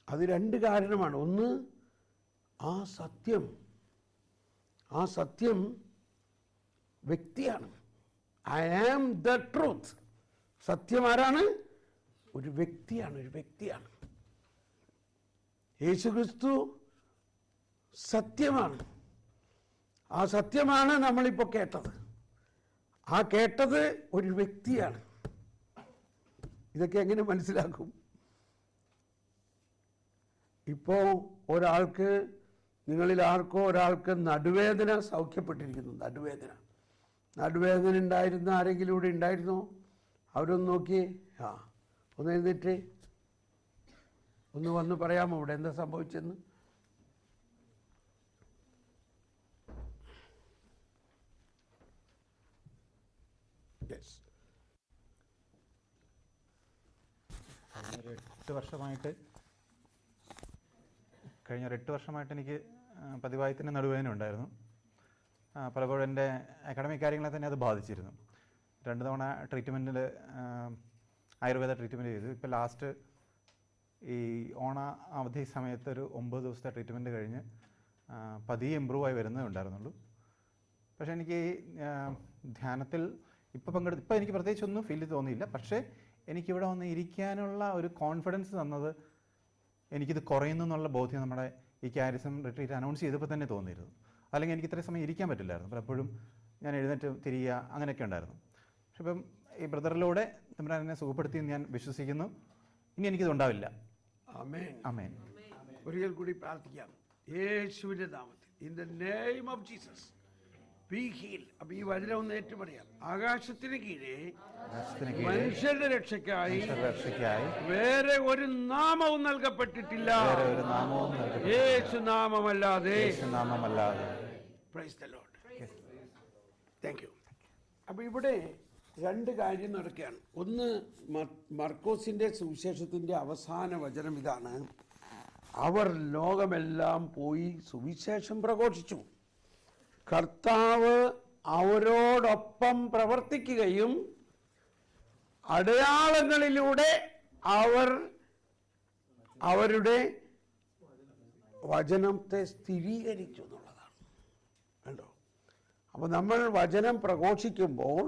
Speaker 1: അത് രണ്ട് കാരണമാണ്. ഒന്ന്, ആ സത്യം വ്യക്തിയാണ്. I am the truth. സത്യം ആരാണ്? ഒരു വ്യക്തിയാണ്. യേശുക്രിസ്തു സത്യമാണ്. ആ സത്യമാണ് നമ്മളിപ്പോൾ കേട്ടത്. ആ കേട്ടത് ഒരു വ്യക്തിയാണ്. ഇതൊക്കെ എങ്ങനെ മനസ്സിലാക്കും? ഇപ്പോൾ നിങ്ങളിൽ ആർക്കോ ഒരാൾക്ക് നടുവേദന സൗഖ്യപ്പെട്ടിരിക്കുന്നു. നടുവേദന ഉണ്ടായിരുന്ന ആരെങ്കിലും ഇവിടെ ഉണ്ടായിരുന്നോ? അവരൊന്ന് നോക്കിയേ. ഒന്ന് എഴുന്നേറ്റ് ഒന്ന് വന്ന് പറയാമോ ഇവിടെ എന്താ സംഭവിച്ചെന്ന്?
Speaker 2: കഴിഞ്ഞ 8 വർഷമായിട്ട് എനിക്ക് പതിവായി തന്നെ നടുവേദന ഉണ്ടായിരുന്നു. പലപ്പോഴും എൻ്റെ അക്കാഡമിക് കാര്യങ്ങളെ തന്നെ അത് ബാധിച്ചിരുന്നു. 2 തവണ ട്രീറ്റ്മെൻറ്റിൽ ആയുർവേദ ട്രീറ്റ്മെൻറ്റ് ചെയ്തു. ഇപ്പോൾ ലാസ്റ്റ് ഈ ഓണ അവധി സമയത്ത് ഒരു 9 ദിവസത്തെ ട്രീറ്റ്മെൻറ്റ് കഴിഞ്ഞ് പതിയെ ഇമ്പ്രൂവായി വരുന്നേ ഉണ്ടായിരുന്നുള്ളൂ. പക്ഷേ എനിക്ക് ധ്യാനത്തിൽ ഇപ്പോൾ എനിക്ക് പ്രത്യേകിച്ചൊന്നും ഫീൽ തോന്നിയില്ല. പക്ഷേ എനിക്കിവിടെ വന്ന് ഇരിക്കാനുള്ള ഒരു കോൺഫിഡൻസ് തന്നത് എനിക്കിത് കുറയുന്നു എന്നുള്ള ബോധ്യം നമ്മുടെ ഈ ക്യാരിസം റിട്രീറ്റ് അനൗൺസ് ചെയ്തപ്പോൾ തന്നെ തോന്നിയിരുന്നു. അല്ലെങ്കിൽ എനിക്ക് ഇത്രയും സമയം ഇരിക്കാൻ പറ്റില്ലായിരുന്നു. പലപ്പോഴും ഞാൻ എഴുന്നേറ്റ് തിരിയുക അങ്ങനെയൊക്കെ ഉണ്ടായിരുന്നു. പക്ഷെ ഇപ്പം ഈ ബ്രദറിലൂടെ തമ്പുരാൻ എന്നെ സുഖപ്പെടുത്തിയെന്ന് ഞാൻ വിശ്വസിക്കുന്നു. ഇനി എനിക്കിതുണ്ടാവില്ല.
Speaker 1: ആമേൻ.
Speaker 2: ആമേൻ.
Speaker 1: ഒരിക്കൽ കൂടി പ്രാർത്ഥിക്കാം. യേശുവിന്റെ നാമത്തിൽ, in the name of Jesus, B healed. അപ്പോൾ ഈ വചനം ഒന്ന് ഏറ്റുപറയാം. ആകാശത്തിന് കീഴെ മനുഷ്യരുടെ രക്ഷയ്ക്കായി വേറെ ഒരു നാമവും നൽകപ്പെട്ടിട്ടില്ല, യേശു നാമമല്ലാതെ. Praise the lord. Thank you. അപ്പോൾ ഇവിടെ 2 കാര്യം നടക്കുകയാണ്. ഒന്ന്, മർക്കോസിന്റെ സുവിശേഷത്തിന്റെ അവസാന വചനം ഇതാണ്: അവർ ലോകമെല്ലാം പോയി സുവിശേഷം പ്രഘോഷിച്ചു. കർത്താവ് അവരോടൊപ്പം പ്രവർത്തിക്കുകയും അടയാളങ്ങളിലൂടെ അവരുടെ വചനത്തെ സ്ഥിരീകരിച്ചു എന്നുള്ളതാണ്. കണ്ടോ? അപ്പോൾ നമ്മൾ വചനം പ്രഘോഷിക്കുമ്പോൾ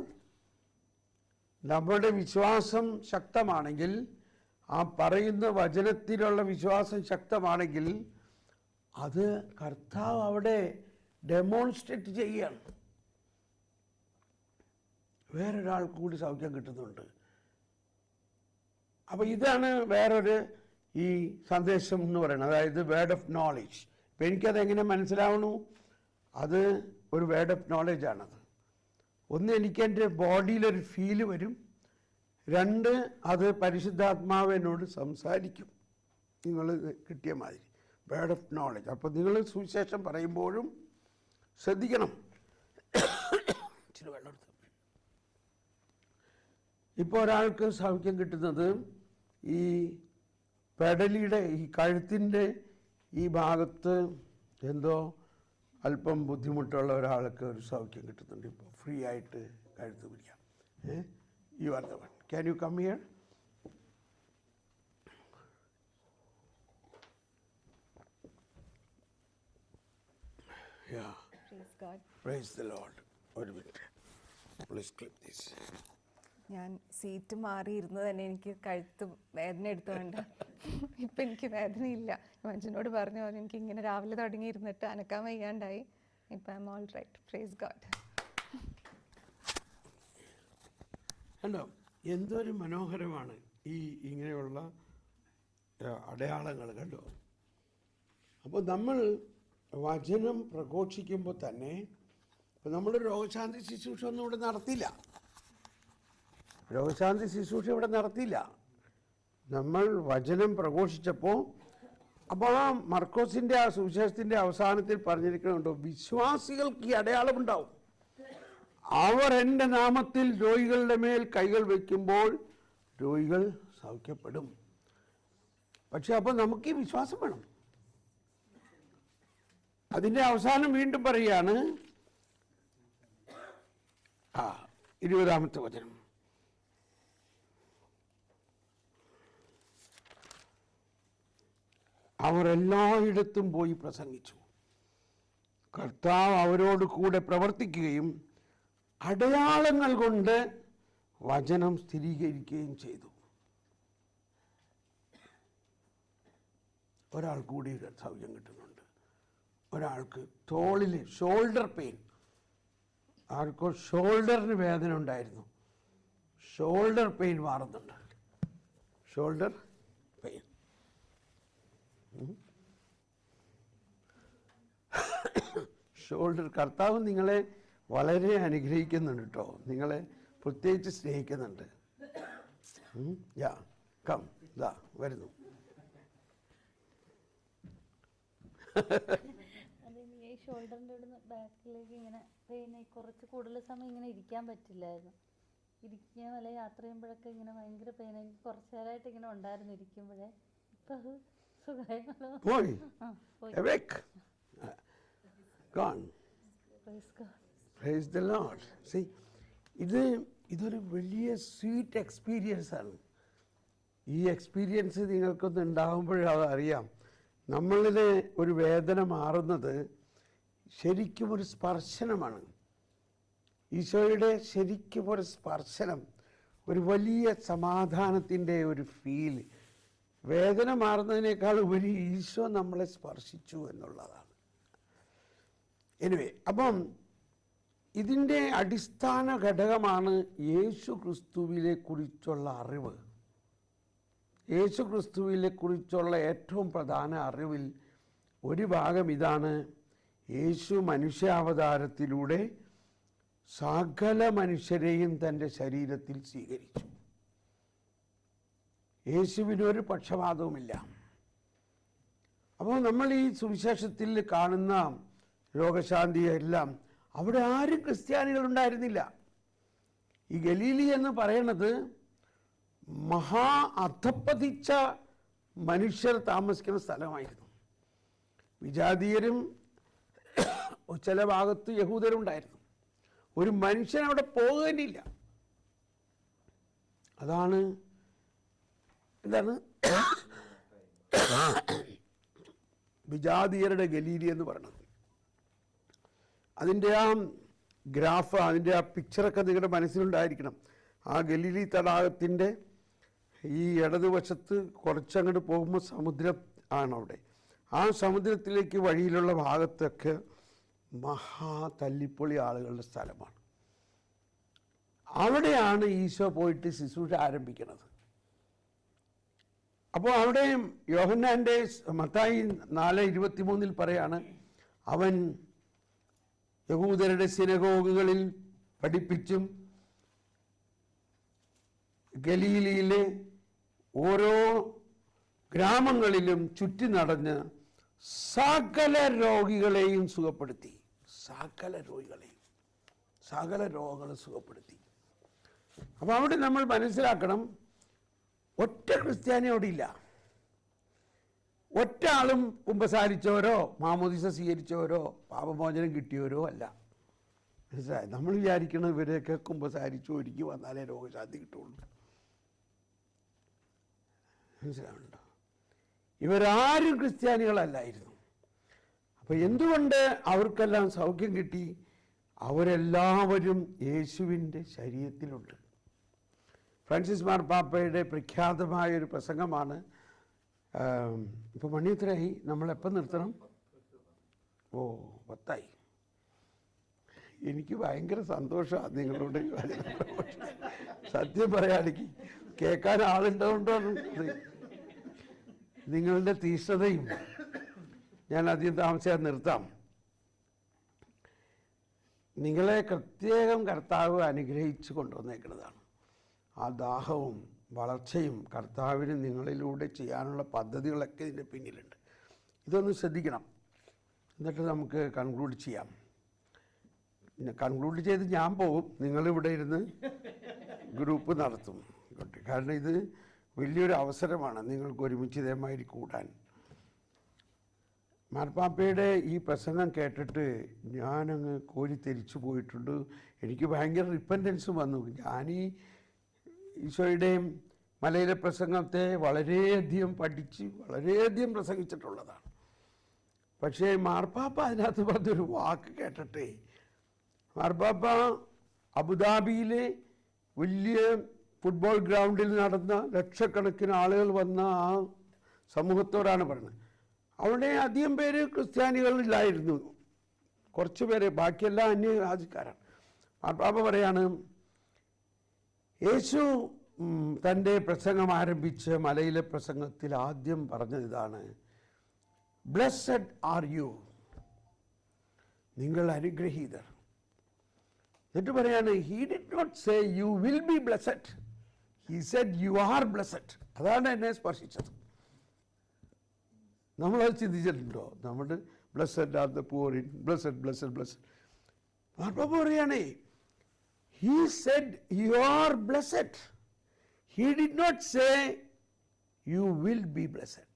Speaker 1: നമ്മളുടെ വിശ്വാസം ശക്തമാണെങ്കിൽ, ആ പറയുന്ന വചനത്തിലുള്ള വിശ്വാസം ശക്തമാണെങ്കിൽ, അത് കർത്താവ് അവിടെ ഡെമോൺസ്ട്രേറ്റ് ചെയ്യുകയാണ്. വേറൊരാൾക്ക് കൂടി സൗഖ്യം കിട്ടുന്നുണ്ട്. അപ്പോൾ ഇതാണ് വേറൊരു ഈ സന്ദേശം എന്ന് പറയുന്നത്, അതായത് വേർഡ് ഓഫ് നോളജ്. ഇപ്പം എനിക്കതെങ്ങനെ മനസ്സിലാവണു? അത് ഒരു വേർഡ് ഓഫ് നോളജാണത്. ഒന്ന്, എനിക്കെൻ്റെ ബോഡിയിലൊരു ഫീല് വരും. 2, അത് പരിശുദ്ധാത്മാവ് എന്നോട് സംസാരിക്കും. നിങ്ങൾ കിട്ടിയ മാതിരി വേർഡ് ഓഫ് നോളജ്. അപ്പോൾ നിങ്ങൾ സുവിശേഷം പറയുമ്പോഴും ശ്രദ്ധിക്കണം. ഇച്ചിരി വെള്ളം എടുത്ത്. ഇപ്പോൾ ഒരാൾക്ക് സൗഖ്യം കിട്ടുന്നത് ഈ പെടലിയുടെ ഈ കഴുത്തിൻ്റെ ഈ ഭാഗത്ത് എന്തോ അല്പം ബുദ്ധിമുട്ടുള്ള ഒരാൾക്ക് ഒരു സൗഖ്യം കിട്ടുന്നുണ്ട്. ഇപ്പോൾ ഫ്രീ ആയിട്ട് കഴുത്ത് പിടിക്കാം. You are the one. Can you come here? Yeah.
Speaker 3: Praise God.
Speaker 1: Praise the Lord. ഒരു മിനിറ്റ്. Please clip this.
Speaker 3: ഞാൻ സീറ്റ് മാറിയിരുന്നത് തന്നെ എനിക്ക് കഴുത്ത് വേദന എടുത്തുകൊണ്ട് ഇപ്പം എനിക്ക് വേദനയില്ല. മഞ്ജുനോട് പറഞ്ഞ പോലെ എനിക്ക് ഇങ്ങനെ രാവിലെ തുടങ്ങി ഇരുന്നിട്ട് അനക്കാൻ വയ്യാണ്ടായി. ഇപ്പം I am all right. Praise God.
Speaker 1: കണ്ടോ എന്തൊരു മനോഹരമാണ് ഈ ഇങ്ങനെയുള്ള അടയാളങ്ങൾ. കണ്ടോ, അപ്പോൾ നമ്മൾ വചനം പ്രഘോഷിക്കുമ്പോൾ തന്നെ ഇപ്പം നമ്മൾ രോഗശാന്തി ശുശ്രൂഷ ഒന്നും ഇവിടെ നടത്തില്ല. രോഗശാന്തി ശുശ്രൂഷ ഇവിടെ നടത്തില്ല. നമ്മൾ വചനം പ്രഘോഷിച്ചപ്പോൾ അപ്പോൾ ആ മർക്കോസിൻ്റെ ആ സുവിശേഷത്തിൻ്റെ അവസാനത്തിൽ പറഞ്ഞിരിക്കുന്നുണ്ടോ, വിശ്വാസികൾക്ക് ഈ അടയാളമുണ്ടാവും. അവർ എൻ്റെ നാമത്തിൽ രോഗികളുടെ മേൽ കൈകൾ വയ്ക്കുമ്പോൾ രോഗികൾ സൗഖ്യപ്പെടും. പക്ഷെ അപ്പോൾ നമുക്ക് ഈ വിശ്വാസം വേണം. അതിൻ്റെ അവസാനം വീണ്ടും പറയുകയാണ് 20ാമത്തെ വചനം. അവർ എല്ലായിടത്തും പോയി പ്രസംഗിച്ചു. കർത്താവ് അവരോട് കൂടെ പ്രവർത്തിക്കുകയും അടയാളങ്ങൾ കൊണ്ട് വചനം സ്ഥിരീകരിക്കുകയും ചെയ്തു. ഒരാൾ കൂടി സൗഖ്യം കിട്ടുന്നുണ്ട്. ഒരാൾക്ക് തോളിൽ ഷോൾഡർ പെയിൻ, ആർക്കോ ഷോൾഡറിന് വേദന ഉണ്ടായിരുന്നു, ഷോൾഡർ പെയിൻ മാറുന്നുണ്ട്. Shoulder pain. ഷോൾഡർ. കർത്താവ് നിങ്ങളെ വളരെ അനുഗ്രഹിക്കുന്നുണ്ട് കേട്ടോ, നിങ്ങളെ പ്രത്യേകിച്ച് സ്നേഹിക്കുന്നുണ്ട്. കം, ഇതാ വരുന്നു.
Speaker 4: ഈ ഷോൾഡറിൻ്റെ ഇവിടുന്ന് ബാക്കിലേക്ക് ഇങ്ങനെ പെയിൻ, കുറച്ച് കൂടുതൽ സമയം ഇങ്ങനെ ഇരിക്കാൻ പറ്റില്ലായിരുന്നു. ഇരിക്കാൻ വല്ല യാത്ര ചെയ്യുമ്പോഴൊക്കെ ഇങ്ങനെ ഭയങ്കര പെയിൻ എനിക്ക് കുറച്ച് നേരമായിട്ട് ഇങ്ങനെ ഉണ്ടായിരുന്നു ഇരിക്കുമ്പോഴേ. ഇപ്പം അത് സുഖമായി.
Speaker 1: Praise the Lord. See, ഇതൊരു വലിയ സ്വീറ്റ് എക്സ്പീരിയൻസ് ആണ്. ഈ എക്സ്പീരിയൻസ് നിങ്ങൾക്കൊന്ന് ഉണ്ടാകുമ്പോഴത് അറിയാം. നമ്മളിലെ ഒരു വേദന മാറുന്നത് ശരിക്കും ഒരു സ്പർശനമാണ്. ഈശോയുടെ ശരിക്കും ഒരു സ്പർശനം, ഒരു വലിയ സമാധാനത്തിൻ്റെ ഒരു ഫീൽ. വേദന മാറുന്നതിനേക്കാൾ ഉപരി ഈശോ നമ്മളെ സ്പർശിച്ചു എന്നുള്ളതാണ്. എനിവേ, അപ്പം ഇതിൻ്റെ അടിസ്ഥാന ഘടകമാണ് യേശു ക്രിസ്തുവിനെ കുറിച്ചുള്ള അറിവ്. യേശു ക്രിസ്തുവിനെ കുറിച്ചുള്ള ഏറ്റവും പ്രധാന അറിവിൽ ഒരു ഭാഗം ഇതാണ്: യേശു മനുഷ്യാവതാരത്തിലൂടെ സകല മനുഷ്യരെയും തൻ്റെ ശരീരത്തിൽ സ്വീകരിച്ചു. യേശുവിനൊരു പക്ഷപാതവുമില്ല. അപ്പോൾ നമ്മൾ ഈ സുവിശേഷത്തിൽ കാണുന്ന രോഗശാന്തിയെല്ലാം അവിടെ ആരും ക്രിസ്ത്യാനികൾ ഉണ്ടായിരുന്നില്ല. ഈ ഗലീലി എന്ന് പറയുന്നത് മഹാ അധപ്പതിച്ച മനുഷ്യർ താമസിക്കുന്ന സ്ഥലമായിരുന്നു. വിജാതീയരും ചില ഭാഗത്ത് യഹൂദരുണ്ടായിരുന്നു. ഒരു മനുഷ്യൻ അവിടെ പോകുകയില്ല. അതാണ് എന്താണ് വിജാതീയരുടെ ഗലീലി എന്ന് പറയുന്നത്. അതിൻ്റെ ആ ഗ്രാഫ്, അതിൻ്റെ ആ പിക്ചറൊക്കെ നിങ്ങളുടെ മനസ്സിലുണ്ടായിരിക്കണം. ആ ഗലീലി തടാകത്തിൻ്റെ ഈ ഇടതുവശത്ത് കുറച്ചങ്ങോട്ട് പോകുമ്പോൾ സമുദ്രം ആണ് അവിടെ. ആ സമുദ്രത്തിലേക്ക് വഴിയിലുള്ള ഭാഗത്തൊക്കെ മഹാ തല്ലിപ്പൊളി ആളുകളുടെ സ്ഥലമാണ്. അവിടെയാണ് ഈശോ പോയിട്ട് ശുശ്രൂഷ ആരംഭിക്കുന്നത്. അപ്പോൾ അവിടെ യോഹന്നാൻ്റെ മത്തായി 4:23 പറയാണ്, അവൻ യഹൂദരുടെ സിനഗോഗുകളിൽ പഠിപ്പിച്ചും ഗലീലയിലെ ഓരോ ഗ്രാമങ്ങളിലും ചുറ്റി നടന്ന് സകല രോഗികളെയും സുഖപ്പെടുത്തി. സകല രോഗികളെയും, സകല രോഗങ്ങളും സുഖപ്പെടുത്തി. അപ്പോൾ അവിടെ നമ്മൾ മനസ്സിലാക്കണം, ഒറ്റ ക്രിസ്ത്യാനി അവിടെ ഇല്ല. ഒറ്റ ആളും കുമ്പസാരിച്ചവരോ മാമോദിസ സ്വീകരിച്ചവരോ പാപമോചനം കിട്ടിയവരോ അല്ല. മനസ്സിലായി? നമ്മൾ വിചാരിക്കണം ഇവരെയൊക്കെ കുമ്പസാരിച്ച് ഒരുക്കി വന്നാലേ രോഗശാന്തി കിട്ടുള്ളൂ. മനസ്സിലാവുന്നുണ്ടോ? ഇവരാരും ക്രിസ്ത്യാനികളല്ലായിരുന്നു. അപ്പം എന്തുകൊണ്ട് അവർക്കെല്ലാം സൗഖ്യം കിട്ടി? അവരെല്ലാവരും യേശുവിൻ്റെ ശരീരത്തിലുണ്ട്. ഫ്രാൻസിസ് മാർപ്പാപ്പയുടെ പ്രഖ്യാതമായൊരു പ്രസംഗമാണ്. ഇപ്പോൾ മണി എത്രയായി? നമ്മളെപ്പം നിർത്തണം? 10 എനിക്ക് ഭയങ്കര സന്തോഷമാണ് നിങ്ങളോട് സത്യം പറയുകയാണെങ്കിൽ. കേൾക്കാൻ ആളുണ്ടോണ്ടാണ് നിങ്ങളുടെ തീഷ്ണതയും. ഞാൻ അധികം താമസിയാതെ നിർത്താം. നിങ്ങളെ പ്രത്യേകം കർത്താവ് അനുഗ്രഹിച്ചു കൊണ്ടുവന്നേക്കുന്നതാണ്. ആ ദാഹവും വളർച്ചയും കർത്താവിന് നിങ്ങളിലൂടെ ചെയ്യാനുള്ള പദ്ധതികളൊക്കെ ഇതിൻ്റെ പിന്നിലുണ്ട്. ഇതൊന്ന് ശ്രദ്ധിക്കണം. എന്നിട്ട് നമുക്ക് കൺക്ലൂഡ് ചെയ്യാം. പിന്നെ കൺക്ലൂഡ് ചെയ്ത് ഞാൻ പോകും, നിങ്ങളിവിടെ ഇരുന്ന് ഗ്രൂപ്പ് നടത്തും. കാരണം ഇത് വലിയൊരു അവസരമാണ് നിങ്ങൾക്ക് ഒരുമിച്ച് ഇതേമാതിരി കൂടാൻ. മാർപ്പാപ്പയുടെ ഈ പ്രസംഗം കേട്ടിട്ട് ഞാനങ്ങ് കോരിത്തെരിച്ചു പോയിട്ടുണ്ട്. എനിക്ക് ഭയങ്കര റിപ്പൻറ്റൻസ് വന്നു. ഞാനീ ഈശോയുടെയും മലയിലെ പ്രസംഗത്തെ വളരെയധികം പഠിച്ച് വളരെയധികം പ്രസംഗിച്ചിട്ടുള്ളതാണ്. പക്ഷേ മാർപ്പാപ്പ അതിനകത്ത് പറഞ്ഞൊരു വാക്ക് കേട്ടിട്ടേ, മാർപ്പാപ്പ അബുദാബിയിലെ വലിയ ഫുട്ബോൾ ഗ്രൗണ്ടിൽ നടന്ന ലക്ഷക്കണക്കിന് ആളുകൾ വന്ന ആ സമൂഹത്തോടാണ് പറഞ്ഞത്. അവിടെ അധികം പേര് ക്രിസ്ത്യാനികളിലായിരുന്നു, കുറച്ച് പേര്, ബാക്കിയെല്ലാം അന്യരാജ്യക്കാരാണ്. മാർപ്പാപ്പ പറയാണ്, യേശു തൻ്റെ പ്രസംഗം ആരംഭിച്ച് മലയിലെ പ്രസംഗത്തിൽ ആദ്യം പറഞ്ഞത് ഇതാണ്: ബ്ലെസ്സഡ് ആർ യു, നിങ്ങൾ അനുഗ്രഹീതർ. എന്നിട്ട് പറയാണ്, he did not say you will be blessed, he said you are blessed. അതാണ് എന്നെ സ്പർശിച്ചത്. നമ്മളത് ചിന്തിച്ചിട്ടുണ്ടോ? നമ്മൾ blessed are the poor in, blessed blessed blessed. മാർപ്പാപ്പ പറയണേ, he said you are blessed, he did not say you will be blessed.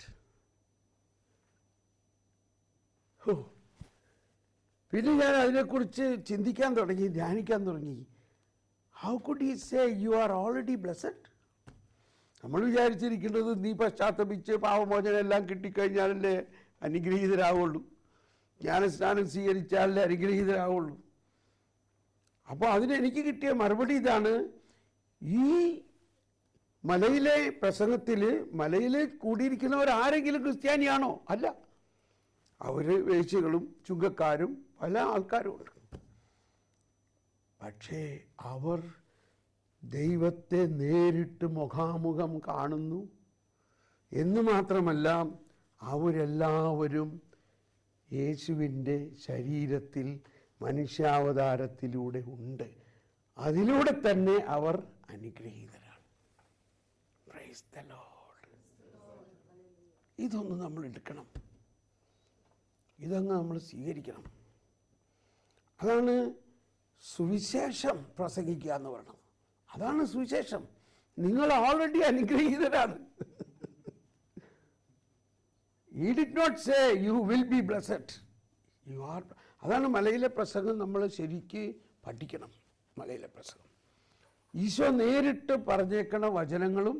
Speaker 1: പിന്നെ ഞാൻ അതിനെക്കുറിച്ച് ചിന്തിക്കാൻ തുടങ്ങി, ധ്യാനിക്കാൻ തുടങ്ങി. How could he say you are already blessed? നമ്മൾ വിചാരിച്ചിരിക്കുന്നത് നീ പശ്ചാത്തപിച്ച് പാപമോചനം എല്ലാം കിട്ടിക്കഴിഞ്ഞാലല്ലേ അനുഗ്രഹീതരാവുള്ളൂ, ജ്ഞാനസ്നാനം സ്വീകരിച്ചാലല്ലേ അനുഗ്രഹീതരാവുള്ളൂ. അപ്പോൾ അതിനെനിക്ക് കിട്ടിയ മറുപടി ഇതാണ്: ഈ മലയിലെ പ്രസംഗത്തിൽ മലയിൽ കൂടിയിരിക്കുന്നവർ ആരെങ്കിലും ക്രിസ്ത്യാനിയാണോ? അല്ല, അവർ വേശ്യകളും ചുങ്കക്കാരും പല ആൾക്കാരും ഉണ്ട്. പക്ഷേ അവർ ദൈവത്തെ നേരിട്ട് മുഖാമുഖം കാണുന്നു എന്ന് മാത്രമല്ല, അവരെല്ലാവരും യേശുവിൻ്റെ ശരീരത്തിൽ മനുഷ്യാവതാരത്തിലൂടെ ഉണ്ട്. അതിലൂടെ തന്നെ അവർ അനുഗ്രഹീതരാണ്. Praise the lord. ഇതൊന്ന് നമ്മൾ എടുക്കണം, ഇതങ്ങ് നമ്മൾ സ്വീകരിക്കണം. അതാണ് സുവിശേഷം പ്രസംഗിക്കുക എന്ന് പറയുന്നത്. അതാണ് സുവിശേഷം. നിങ്ങൾ already അനുഗ്രഹീതരാണ്. He did not say you will be blessed, you are. അതാണ് മലയിലെ പ്രസംഗം. നമ്മൾ ശരിക്ക് പഠിക്കണം മലയിലെ പ്രസംഗം. ഈശോ നേരിട്ട് പറഞ്ഞേക്കണ വചനങ്ങളും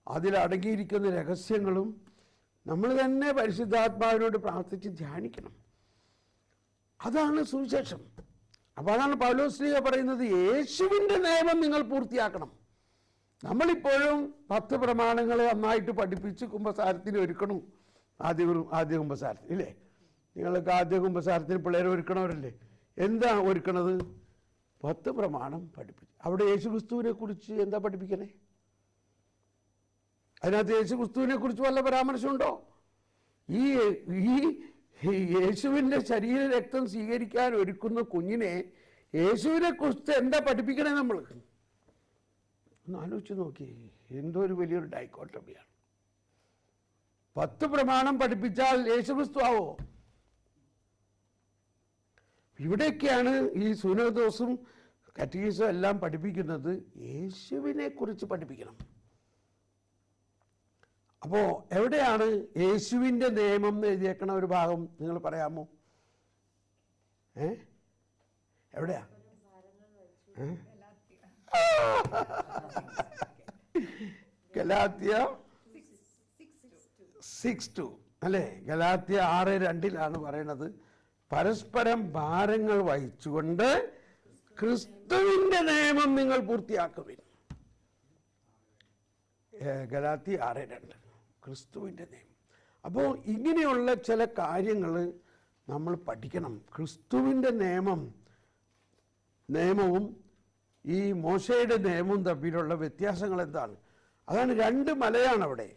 Speaker 1: അതിലടങ്ങിയിരിക്കുന്ന രഹസ്യങ്ങളും നമ്മൾ തന്നെ പരിശുദ്ധാത്മാവിനോട് പ്രാർത്ഥിച്ച് ധ്യാനിക്കണം. അതാണ് സുവിശേഷം. അപ്പോൾ അതാണ് പൗലോസ്ലീഹ പറയുന്നത്, യേശുവിൻ്റെ നിയമം നിങ്ങൾ പൂർത്തിയാക്കണം. നമ്മളിപ്പോഴും 10 പ്രമാണങ്ങളെ നന്നായിട്ട് പഠിപ്പിച്ച് കുമ്പസാരത്തിന് ഒരുക്കണം. ആദ്യ കുമ്പസാരത്തിന് ഇല്ലേ? നിങ്ങൾക്ക് ആദ്യ കുമ്പസാരത്തിന് പിള്ളേരെ ഒരുക്കണവരല്ലേ? എന്താ ഒരുക്കണത്? 10 പ്രമാണം പഠിപ്പിച്ചു. അവിടെ യേശുക്രിസ്തുവിനെ കുറിച്ച് എന്താ പഠിപ്പിക്കണേ? അതിനകത്ത് യേശുക്രിസ്തുവിനെ കുറിച്ച് വല്ല പരാമർശമുണ്ടോ? ഈ യേശുവിൻ്റെ ശരീര രക്തം സ്വീകരിക്കാൻ ഒരുക്കുന്ന കുഞ്ഞിനെ യേശുവിനെ കുറിച്ച് എന്താ പഠിപ്പിക്കണേ? നമ്മൾ ഒന്ന് ആലോചിച്ച് നോക്കി. എന്തോ ഒരു വലിയൊരു ഡൈക്കോട്ടമിയാണ്. 10 പ്രമാണം പഠിപ്പിച്ചാൽ യേശുക്രിസ്തു ആവോ? ഇവിടെയൊക്കെയാണ് ഈ സുനദോസും കറ്റീസും എല്ലാം പഠിപ്പിക്കുന്നത്. യേശുവിനെ കുറിച്ച് പഠിപ്പിക്കണം. അപ്പോൾ എവിടെയാണ് യേശുവിൻ്റെ നിയമം എന്ന് എഴുതിയേക്കണ ഒരു ഭാഗം നിങ്ങൾ പറയാമോ? എവിടെയാ? ഗലാത്യ 6:2 അല്ലേ? ഗലാത്യ 6:2 പറയണത്, പരസ്പരം ഭാരങ്ങൾ വഹിച്ചുകൊണ്ട് ക്രിസ്തുവിന്റെ നിയമം നിങ്ങൾ പൂർത്തിയാക്കുവിൻ. ഗലാത്യ 6:2 ക്രിസ്തുവിന്റെ നിയമം. അപ്പോൾ ഇങ്ങനെയുള്ള ചില കാര്യങ്ങൾ നമ്മൾ പഠിക്കണം. ക്രിസ്തുവിന്റെ നിയമവും ഈ മോശയുടെ നിയമവും തമ്മിലുള്ള വ്യത്യാസങ്ങൾ എന്താണ്? അതാണ്, 2 മലയാണ് അവിടെ.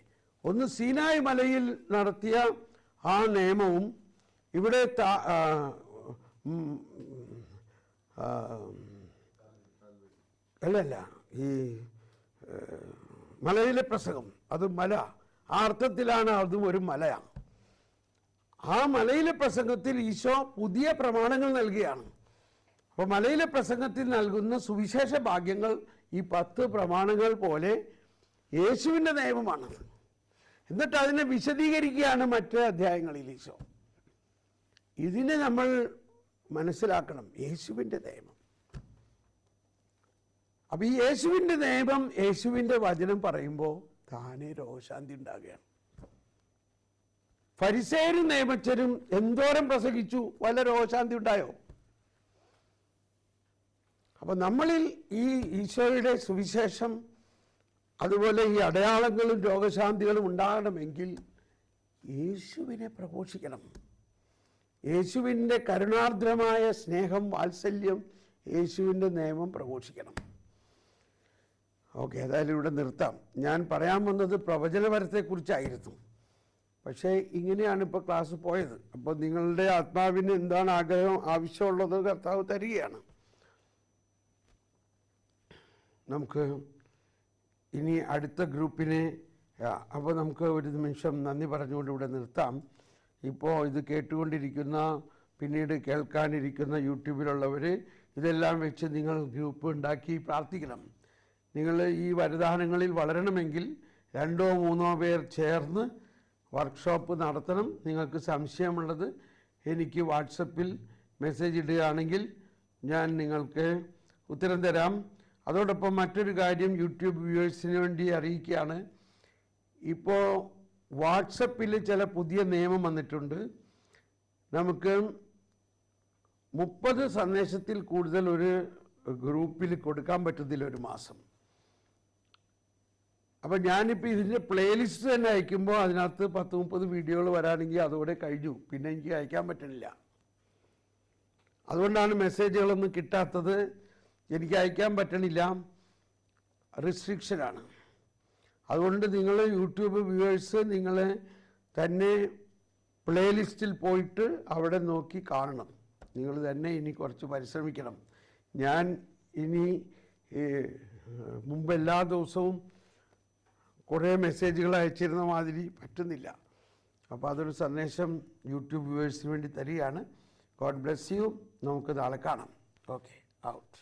Speaker 1: ഒന്ന് സീനായ് മലയിൽ നടത്തിയ ആ നിയമവും ഇവിടെ അല്ലല്ല, ഈ മലയിലെ പ്രസംഗം, അത് മല, ആ അർത്ഥത്തിലാണ് അതും ഒരു മലയാണ്. ആ മലയിലെ പ്രസംഗത്തിൽ ഈശോ പുതിയ പ്രമാണങ്ങൾ നൽകുകയാണ്. അപ്പോൾ മലയിലെ പ്രസംഗത്തിൽ നൽകുന്ന സുവിശേഷ ഭാഗ്യങ്ങൾ ഈ 10 പ്രമാണങ്ങൾ പോലെ യേശുവിൻ്റെ നിയമമാണത്. എന്നിട്ട് അതിനെ വിശദീകരിക്കുകയാണ് മറ്റ് അധ്യായങ്ങളിൽ ഈശോ. ഇതിനെ നമ്മൾ മനസ്സിലാക്കണം, യേശുവിൻ്റെ നിയമം. അപ്പം ഈ യേശുവിൻ്റെ നിയമം, യേശുവിൻ്റെ വചനം പറയുമ്പോൾ താനേ രോഗശാന്തി ഉണ്ടാകുകയാണ്. ഫരിസേയരും നിയമജ്ഞരും എന്തോരം പ്രസംഗിച്ചു, വല്ല രോഗശാന്തി ഉണ്ടായോ? അപ്പം നമ്മളിൽ ഈ ഈശോയുടെ സുവിശേഷം, അതുപോലെ ഈ അടയാളങ്ങളും രോഗശാന്തികളും ഉണ്ടാകണമെങ്കിൽ യേശുവിനെ പ്രഘോഷിക്കണം. യേശുവിൻ്റെ കരുണാർദ്രമായ സ്നേഹം, വാത്സല്യം, യേശുവിൻ്റെ നിയമം പ്രഘോഷിക്കണം. ഓക്കെ, ഏതായാലും ഇവിടെ നിർത്താം. ഞാൻ പറയാൻ വന്നത് പ്രവചനപരത്തെക്കുറിച്ചായിരുന്നു. പക്ഷേ ഇങ്ങനെയാണ് ഇപ്പോൾ ക്ലാസ് പോയത്. അപ്പോൾ നിങ്ങളുടെ ആത്മാവിന് എന്താണ് ആഗ്രഹം, ആവശ്യമുള്ളത് കർത്താവ് തരികയാണ്. നമുക്ക് ഇനി അടുത്ത ഗ്രൂപ്പിനെ, അപ്പോൾ നമുക്ക് ഒരു നിമിഷം നന്ദി പറഞ്ഞുകൊണ്ട് ഇവിടെ നിർത്താം. ഇപ്പോൾ ഇത് കേട്ടുകൊണ്ടിരിക്കുന്ന, പിന്നീട് കേൾക്കാനിരിക്കുന്ന യൂട്യൂബിലുള്ളവർ ഇതെല്ലാം വെച്ച് നിങ്ങൾ ഗ്രൂപ്പ് ഉണ്ടാക്കി പ്രാർത്ഥിക്കണം. നിങ്ങൾ ഈ വരദാനങ്ങളിൽ വളരണമെങ്കിൽ 2 or 3 പേർ ചേർന്ന് വർക്ക്ഷോപ്പ് നടത്തണം. നിങ്ങൾക്ക് സംശയമുള്ളത് എനിക്ക് വാട്സപ്പിൽ മെസ്സേജ് ഇടുകയാണെങ്കിൽ ഞാൻ നിങ്ങൾക്ക് ഉത്തരം തരാം. അതോടൊപ്പം മറ്റൊരു കാര്യം യൂട്യൂബ് വ്യൂവേഴ്സിന് വേണ്ടി അറിയിക്കുകയാണ്. ഇപ്പോൾ വാട്സപ്പിൽ ചില പുതിയ നിയമം വന്നിട്ടുണ്ട്. നമുക്ക് 30 സന്ദേശത്തിൽ കൂടുതൽ ഒരു ഗ്രൂപ്പിൽ കൊടുക്കാൻ പറ്റത്തില്ല ഒരു മാസം. അപ്പം ഞാനിപ്പോൾ ഇതിൻ്റെ പ്ലേലിസ്റ്റ് തന്നെ അയക്കുമ്പോൾ അതിനകത്ത് 10-30 വീഡിയോകൾ വരാണെങ്കിൽ അതോടെ കഴിഞ്ഞു, പിന്നെ എനിക്ക് അയക്കാൻ പറ്റുന്നില്ല. അതുകൊണ്ടാണ് മെസ്സേജുകളൊന്നും കിട്ടാത്തത്, എനിക്ക് അയക്കാൻ പറ്റണില്ല, റിസ്ട്രിക്ഷനാണ്. അതുകൊണ്ട് നിങ്ങൾ യൂട്യൂബ് വ്യൂവേഴ്സ് നിങ്ങൾ തന്നെ പ്ലേലിസ്റ്റിൽ പോയിട്ട് അവിടെ നോക്കി കാണണം. നിങ്ങൾ തന്നെ ഇനി കുറച്ച് പരിശ്രമിക്കണം. ഞാൻ ഇനി മുമ്പ് എല്ലാ ദിവസവും കുറേ മെസ്സേജുകൾ അയച്ചിരുന്ന മാതിരി പറ്റുന്നില്ല. അപ്പോൾ അതൊരു സന്ദേശം യൂട്യൂബ് വ്യൂവേഴ്സിന് വേണ്ടി തരികയാണ്. God bless you. നമുക്ക് നാളെ കാണാം. Okay, out.